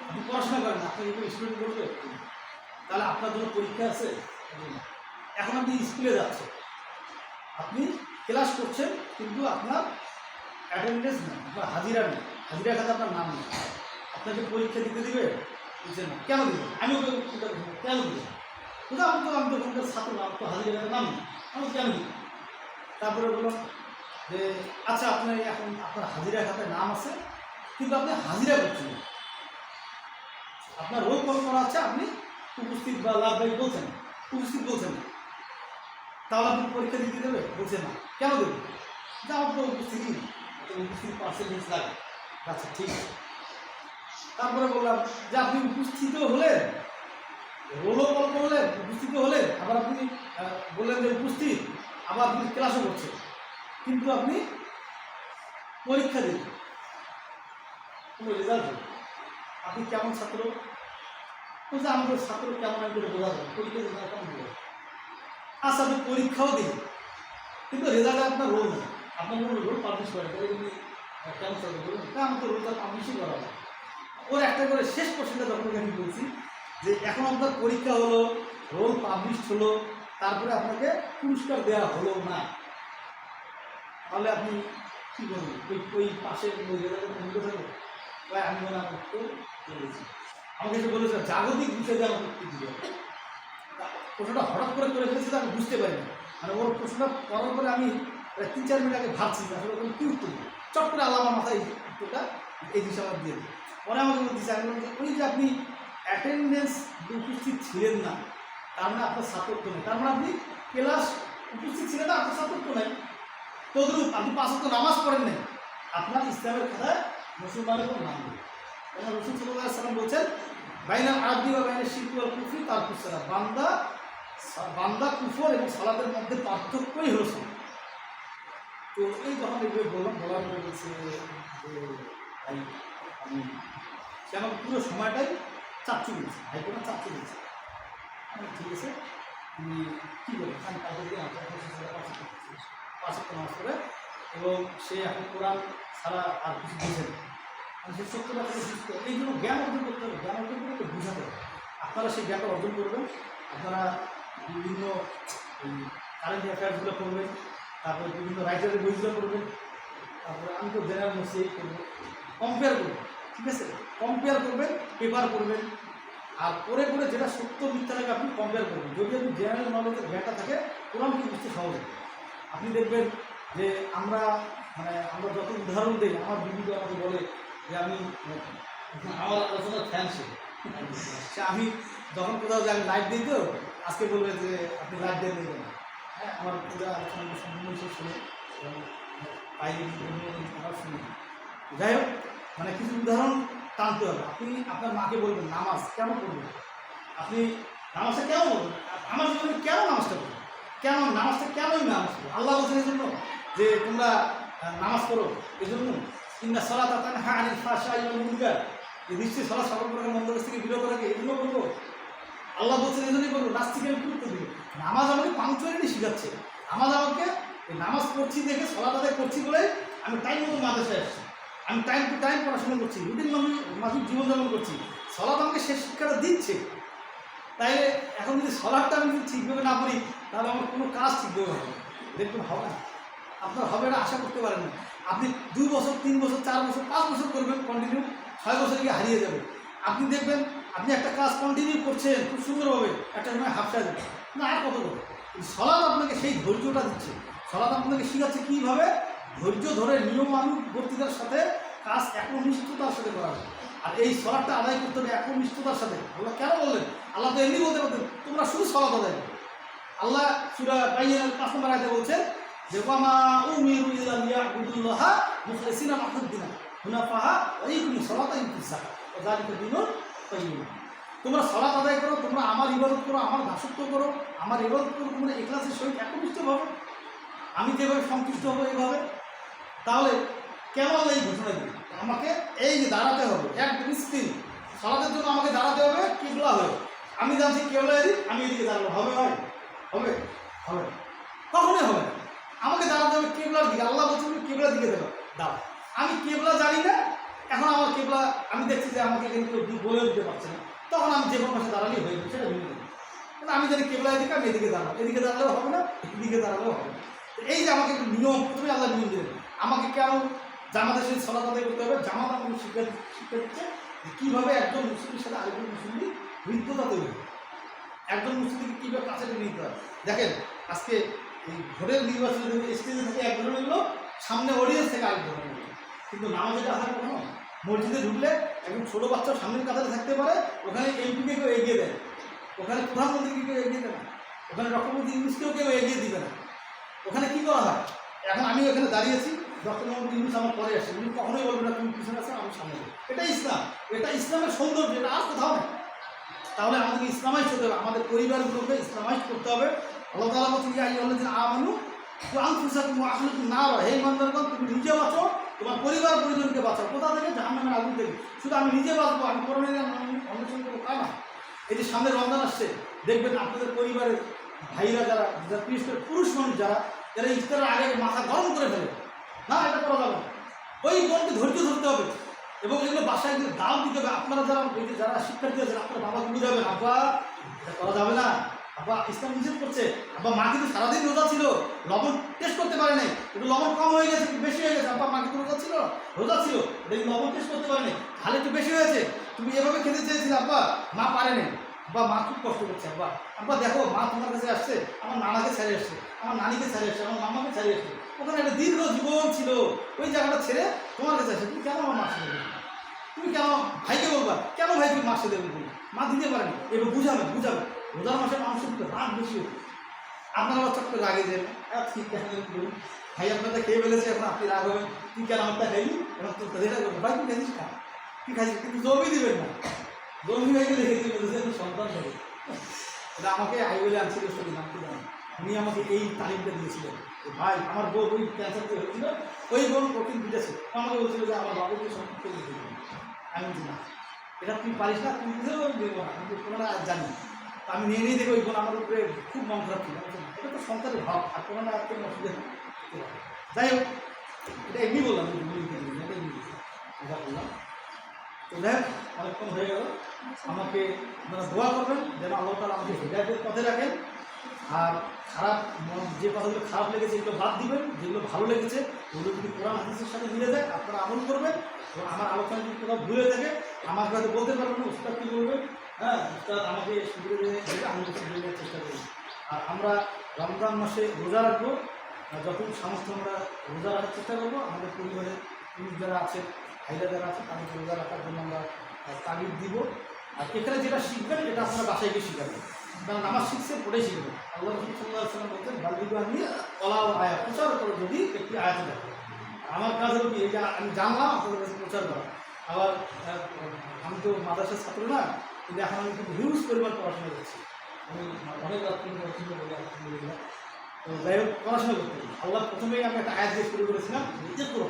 আপনি পড়াশোনা করেন না, আপনাকে একটু স্টুডেন্ট বলবে তাহলে আপনার জন্য পরীক্ষা আছে। এখন আপনি স্কুলে যাচ্ছেন, আপনি ক্লাস করছেন কিন্তু আপনার অ্যাটেন্ডেন্স নেই, আপনার হাজিরা নেই, হাজিরা খাতে আপনার নাম নেই, আপনাকে পরীক্ষা দিতে দিবে বুঝছেন না, কেন দিবে? আমি ওকে কেন দিবে? আমি তো ওখানকার ছাত্র নাম তো হাজিরা নাম নেই, আমি কেন দিই? তারপরে বললাম যে আচ্ছা আপনার এখন আপনার হাজিরা খাতে নাম আছে কিন্তু আপনি হাজিরা করছেন না, আপনার রোল কল করা আছে, আপনি উপস্থিত বা লাভবাহী বলছেন, উপস্থিত বলছেন না, তাহলে আপনি পরীক্ষা দিতে দেবে? বলছেন না, কেন দেবে? যা আপনার উপস্থিতি পার্সেন্টেজ লাগে। আচ্ছা ঠিক আছে। তারপরে বললাম যে আপনি উপস্থিত হলেন, রোলও কল করলেন, উপস্থিত হলেন, আবার আপনি বললেন যে উপস্থিত, আবার আপনি ক্লাসও করছেন কিন্তু আপনি পরীক্ষা দেবেন, কোনো রেজাল্ট হবে, আপনি কেমন ছাত্র? বলছে আমাদের ছাত্র কেমন আমি করে বোঝা যাবে, পরীক্ষা দেবেন কেমন বোঝা যাবে? আচ্ছা আপনি পরীক্ষাও দিন কিন্তু রেজাল্টে আপনার রোল নেই, আপনার কোনো রোল পাবলিশ করেন, তাহলে তুমি কেমন ছাত্র বলবেন? তা আমি তো রোলটা পাবলিশই করা হয়। ওর একটা করে শেষ কোশ্চেনটা যখন আমি বলছি যে এখন আপনার পরীক্ষা হলো, রোল পাবলিশ হলো, তারপরে আপনাকে পুরস্কার দেওয়া হলো না, তাহলে আপনি কী করবেন? ওই পাশে মূল্য থাকবে ভাই, আমি মনে আমার উত্তর বলেছি, আমাকে এসে বলেছে জাগতিক বিষয় দিয়ে আমাকে উত্তর দিতে হবে। প্রশ্নটা হঠাৎ করে ফেলেছি তো আমি বুঝতে পারিনি, মানে ওর প্রশ্নটা করার পরে আমি 3-4 মিনিট আগে ভাবছি আসলে ওখানে কী উত্তর দিই, চট করে আল্লাহ আমার মাথায় উত্তরটা এই বিষয়ে আমার দিয়ে দিই। পরে আমাকে বলতেছি, আমি বলছি ওই যে আপনি অ্যাটেন্ডেন্স উপস্থিত ছিলেন না, তার মানে আপনার ছাত্রত্ব নেই, তার মানে আপনি ক্লাস উপস্থিত ছিলেন না, আপনার ছাত্রত্ব নেই। তদ্রূপ আপনি 5 ওয়াক্ত নামাজ পড়েন নাই, আপনার ইসলামের খাতায় মুসলমানের কোনো নাম নেই। কেন রসুল সাল্লাল্লাহু আলাইহি ওয়াসাল্লাম বলছেন বাইনাল আরদি ওয়া বাইনাশ শিরকি ওয়াল কুফরি তারকুস সালাত, বান্দা কুফর এবং সালাতের মধ্যে পার্থক্যই হলো সালাত। তো এই যখন এইভাবে বললাম, বলার পরে বলছে যে ভাই আমি, সে আমার পুরো সময়টাই চাচ্ছু দিয়েছে, ভাই কোনো চাচ্ছু দিয়েছে। ঠিক আছে তুমি কী বলো? আমি তাদেরকে 5 ওয়াক্ত নামাজ পড়ে এবং সে এখন কোরআন ছাড়া আর কিছু বুঝে না, মানে সে সত্য ব্যাপারে বুঝতে, এই জন্য জ্ঞান অর্জন করতে হবে। জ্ঞান অর্জন করে বুঝাতে হবে। আপনারা সেই জ্ঞানটা অর্জন করবেন। আপনারা বিভিন্ন কারেন্ট অ্যাফেয়ার্সগুলো পড়বেন, তারপরে বিভিন্ন রাইটারের বইগুলো পড়বেন, তারপরে আমি তো জেনারেল নলেজ করবো, কম্পেয়ার করবেন, ঠিক আছে? কম্পেয়ার করবেন, পেপার করবেন, আর পরে পরে যেটা সত্য মিথ্যাটাকে আপনি কম্পেয়ার করবেন। যদি আপনি জেনারেল নলেজের জ্ঞানটা থাকে, কোরআনকে বুঝতে সহজ হবে। আপনি দেখবেন যে আমরা যত উদাহরণ দিই, আমার বিবিধ আমাকে বলে যে আমার আলোচনার ফ্যান সে আমি যখন কোথাও যে আমি লাইভ দিই, তো আজকে বলবে যে আপনি লাইভ দিয়ে দেবেন। হ্যাঁ, আমার পুরো আলোচনা সম্পূর্ণ সে শুনে এবং বাইরে আমার শুনে। যাই হোক, মানে কিছু উদাহরণ টানতে হবে। আপনি আপনার মাকে বলবেন নামাজ কেন পড়বেন, আপনি নামাজটা কেন বলবেন, আমার জীবনে কেন নামাজটা পড়বেন, কেন নামাজটা কেনই নামাজ পড়ো, আল্লাহ বলছেন এই জন্য যে তোমরা নামাজ পড়ো, এই জন্য ইন্না সালাতা তানহা আনিল ফাহশাই ওয়াল মুনকার, এই নিশ্চয়ই সালাত সকল প্রকার মন্দ কাজ থেকে বিরত রাখে, এই জন্য বলবো। আল্লাহ বলছেন এই জন্যই বলবো, নাস্তিকে আমি গুরুত্ব দিই। নামাজ আমাকে পাংচুয়ালিটি শিখাচ্ছে। নামাজ আমাকে এই নামাজ পড়ছি দেখে, সালাত আদায় করছি বলে আমি টাইম মতো মাদ্রাসায় আসছি, আমি টাইম টু টাইম পড়াশোনা করছি, রুটিন মাফিক জীবনযাপন করছি। সালাত আমাকে সে শিক্ষাটা দিচ্ছে। তাই এখন যদি সালাদটা আমি যদি ঠিকভাবে না করি, তাহলে আমার কোনো কাজ ঠিকভাবে হবে না। দেখুন হবে না, আপনার হবে না, আশা করতে পারেন না। আপনি 2 বছর 3 বছর 4 বছর 5 বছর করবেন কন্টিনিউ, 6 বছর গিয়ে হারিয়ে যাবে। আপনি দেখবেন আপনি একটা কাজ কন্টিনিউ করছেন খুব সুন্দরভাবে, একটা সময় হাফসায় যাবে না, আর কত করবে। সালাদ আপনাকে সেই ধৈর্যটা দিচ্ছে। সালাদ আপনাকে শিখাচ্ছে কীভাবে ধৈর্য ধরে নিয়মানুবর্তিতার সাথে কাজ একনিষ্ঠতার সাথে করা হবে। আর এই সালাদটা আদায় করতে হবে একনিষ্ঠতার সাথে। আল্লাহ কেন বললেন? আল্লাহ তো এমনি বলতে পারতেন তোমরা শুধু সালাদ আদায় করো। আল্লাহ সূরা বাইয়ানের 5 নম্বর আয়াতে বলছেন যে ওয়ামা উমিরু ইল্লা লিয়াবুদুল্লাহা মুখলিসিনা লাহুদ্দিন হুনাফাহা ওয়া ইকিমুস সালাতা ওয়া ইউতুজ যাকাত ওয়া যালিকা দীনুল কাইয়্যিম। তোমরা সালাত আদায় করো, তোমরা আমার ইবাদত করো, আমার দাসত্ব করো, আমার ইবাদত করো তোমরা ইখলাসের সহিত একনিষ্ঠভাবে, আমি যেভাবে সন্তুষ্ট হবো এইভাবে। তাহলে কেন আল্লাহ এই ঘোষণা দিল? আমাকে এই যে দাঁড়াতে হবে, এক স্ক্রিন সালাতের জন্য আমাকে দাঁড়াতে হবে কিবলা হয়ে। আমি জানছি কেবলা এদিক, আমি এদিকে দাঁড়াবো, হবে হয়? হবে? হবে? কখনোই হবে না। আমাকে দাঁড়াতে হবে কেবলার দিকে। আল্লাহ বলছেন কেবলার দিকে দেবো দাঁড়া। আমি কেবলা জানি না, এখন আমার কেবলা আমি দেখছি যে আমাকে কিন্তু বলে দিতে পারছে না, তখন আমি যে কোনো পাশে দাঁড়ালেই হয়ে যাবে, সেটা ভিন্ন। কিন্তু আমি জানি কেবলা এদিকে, আমি এদিকে দাঁড়াবো, এদিকে দাঁড়ালেও হবে না, এদিকে দাঁড়ালেও হবে না। এই যে আমাকে একটা নিয়ম, প্রথমে আল্লাহ নিয়ম দিলেন আমাকে কেন জামাতের সাথে সালাত আদায় করতে হবে। জামাত আমাকে শিক্ষা দিচ্ছে যে কীভাবে একজন মুসলিমের সাথে আরেকজন মুসলিমের হৃদ্যতা তৈরি হবে, একজন মুসলিমকে কীভাবে কাছে টেনে নিতে হয়। দেখেন আজকে এই ভোটের নির্বাচনে যদি স্টেজে থেকে এক ধরনের লোক, সামনে অডিয়েন্স থেকে আরেক ধরনের লোক, কিন্তু নামাজেটা হয় কখনো মসজিদে ঢুকলে একজন ছোটো বাচ্চা সামনের কাতারে থাকতে পারে, ওখানে এমপিকে কেউ এগিয়ে দেয়, ওখানে প্রধানমন্ত্রীকে কেউ এগিয়ে দেয় না, ওখানে ডক্টর ইউনূসকেও কেউ এগিয়ে দিবে না। ওখানে কী করা হয়? এখন আমি ওখানে দাঁড়িয়েছি, ডক্টর মোহাম্মদ ইউনূস আমার পরে আসছে, উনি কখনোই বলবেন না তুমি পিছনে আসো আমি সামনে যাবো। এটা ইসলাম, এটা ইসলামের সৌন্দর্য, এটা আর কোথাও নেই। তাহলে আমাদেরকে ইসলামাইজ হতে হবে, আমাদের পরিবারগুলোকে ইসলামাইজ করতে হবে। আল্লাহ তাআলা বলছেন ইয়া আইয়ুহাল্লাযীনা আমানু কু আনফুসাকুম ওয়া আহলিকুম নারা, হে ইমানদারগণ তুমি নিজে বাঁচো, তোমার পরিবার পরিজনকে বাঁচাও। কোথা থেকে? জাহান্নামের আগুন থেকে। শুধু আমি নিজে বাঁচবো, আমি কোরআনের অন্বেষণ করবো তা না। এই যে সামনে রমজান আসছে, দেখবেন আপনাদের পরিবারের ভাইরা যারা বিশেষ করে পুরুষ মানুষ যারা ইফতারের আগে মাথা গরম করে ফেলে, না এটা করা যাবে না। ওই বোনকে ধৈর্য ধরতে হবে এবং এগুলো বাসায় গিয়ে দাম দিতে হবে। আপনারা যারা শিক্ষার্থী আছেন, আপনার বাবা বুঝে যাবেন আব্বা এটা করা যাবে না, আব্বা ইসলাম নিষেধ করছে। আব্বা মা কিন্তু সারাদিন রোজা ছিল, লবণ টেস্ট করতে পারে নাই, একটু লবণ কম হয়ে গেছে, একটু বেশি হয়ে গেছে। আব্বা মা কিন্তু রোজা ছিল, দেখি লবণ টেস্ট করতে পারে নাই, তাহলে একটু বেশি হয়েছে, তুমি এভাবে খেতে চেয়েছিলে, আব্বা মা পারে নাই, আব্বা মা খুব কষ্ট করছে। আব্বা আব্বা দেখো মা তোমার কাছে আসছে, আমার নানাকে ছেড়ে আসছে, আমার নানিকে ছেড়ে আসছে, আমার মামাকে ছেড়ে আসছে, ওখানে একটা দীর্ঘ জীবন ছিল, ওই জায়গাটা ছেড়ে তোমার কাছে আসছে, তুমি কেন আমার মা ছেড়ে দেবে? তুমি কেন ভাইকে বলবা কেন ভাই তুমি মাসে দেবেন? মা দিতে পারেনি, এবার বুঝাবে। রোজার মাসে মানুষের কিন্তু রাগ বেশি হচ্ছে। আপনারা চট করে রাগে যাবেন, ঠিক কেন বলুন ভাই আপনারটা খেয়ে ফেলেছে, এখন আপনি রাগ হবেন, তুই কেন আমারটা খাইনি, এখন তো যেটা করবেন ভাই তুই খাইছিস খা, তুই খাইছিস, কিন্তু জমি দিবেন না। জমি হয়ে গেলে সন্তান হবে। এটা আমাকে আই বলে আনছিল নাম কি জানেন, উনি আমাকে এই তালিমটা দিয়েছিলেন। ভাই আমার বোন ওই ক্যান্সার যে হয়েছিল, ওই বোন প্রোটিন দিতেছে, আমাকে বলছিল যে আমার বাবুকে সম্পর্কে দিতে। আমি বলছি না, এটা তুই পারিস না, তুই দিতেও আমি দেবো না, কিন্তু তোমরা আজ জানি। আমি নিয়ে দেখো ওই বোন আমার উপরে খুব মন খারাপ ছিল। এটা তো সন্তানের ভাব, আর কোনো না কোনো অসুবিধা নেই। যাই হোক, এটা এমনি বললাম, এটা এমনি এটা বললাম। তো দেখ অনেকক্ষণ হয়ে গেল, আমাকে আপনারা দোয়া করবেন যেন আল্লাহ তাআলা আমাকে হিদায়াতের পথে রাখেন। আর খারাপ যে কথাগুলো খারাপ লেগেছে এগুলো বাদ দিবেন, যেগুলো ভালো লেগেছে ওগুলো যদি কোরআন হাদিসের সাথে মিলে যায় আপনারা আমল করবেন। এবং আমার আলোচনা যদি কোথাও ভুলে থাকে আমাকে হয়তো বলতে পারবেন না, উস্তাদ কী বলবেন, হ্যাঁ উস্তাদ আমাকে সুবিধা দেবে, আমি সুবিধা দেওয়ার চেষ্টা করি। আর আমরা রমজান মাসে রোজা রাখবো, যখন সামর্থ্য আমরা রোজা রাখার চেষ্টা করবো। আমাদের পরিবারের পুরুষ যারা আছে, ভাইরা যারা আছে তাদেরকে রোজা রাখার জন্য আমরা তাগিদ দিব। আর এখানে যেটা শিখবেন এটা আপনারা বাসায় গিয়ে শিখাবেন, কারণ নামাজ শিখছে পড়েই শিখবেন। আল্লাহ রাসূল সাল্লাল্লাহু আলাইহি ওয়াসাল্লাম বলতেন বাল্লিগু আন্নী ওয়ালাউ আয়াত, প্রচার করো যদি একটি আয়াত দেখো। আমার কাজ হলো কি, এটা আমি জানলাম আপনাদের কাছে প্রচার করা। আবার আমি তো মাদ্রাসার ছাত্র না, কিন্তু এখন আমি খুব হিউজ পরিমাণ পড়াশোনা করছি। আমি অনেক রাত পর্যন্ত পড়াশোনা করি আলহামদুলিল্লাহ। তো যাই হোক পড়াশোনা করতে হবে। আল্লাহ প্রথমেই আমি একটা আয়াত দিয়ে শুরু করেছিলাম, যে করো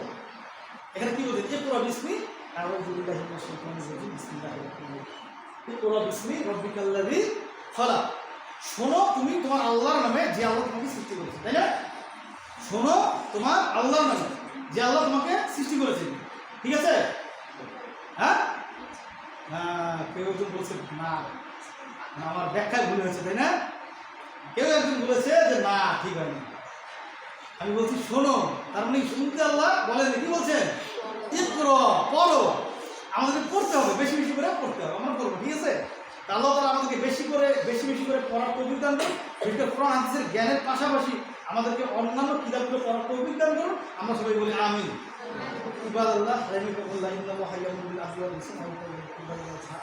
এখানে কী বলছে, যে করো বিসমি আউযু বিল্লাহি মিনাশ শাইতানির রাজিম বিসমিল্লাহির রহমানির রহিম। যে করো বিসমি রাব্বিকাল্লাযী খলাক। শোনো তুমি তোমার আল্লাহর নামে, যে আল্লাহ তোমাকে সৃষ্টি করেছে, তাই না? শোনো তোমার আল্লাহর নামে, যে আল্লাহ তোমাকে সৃষ্টি করেছেন। ঠিক আছে? হ্যাঁ, কেউ একজন বলছে না, আমার ব্যাখ্যায় ভুল হয়েছে, তাই না? কেউ একজন বলেছে যে না ঠিক হয়নি। আমি বলছি শোনো, তার মানে শুনতে আল্লাহ বলেন, কি বলছেন? ইকরা, পড়ো। আমাদেরকে পড়তে হবে, বেশি বেশি করে পড়তে হবে, আমরা পড়বো। ঠিক আছে? আল্লাহ তাআলা আমাদেরকে বেশি বেশি করে পড়ার তৌফিক দান করুন। এটা কোরআন হাদিসের জ্ঞানের পাশাপাশি আমাদেরকে অন্যান্য কিতাবগুলো পড়ার তৌফিক দান করুন। আমরা সবাই বলি আমিন। ইবাদাল্লাহ রাহিমাকুমুল্লাহ ইন্নাল্লাহু হাইয়্যুন বিল আদলি ওয়াল ইহসান ওয়া ইতা'আ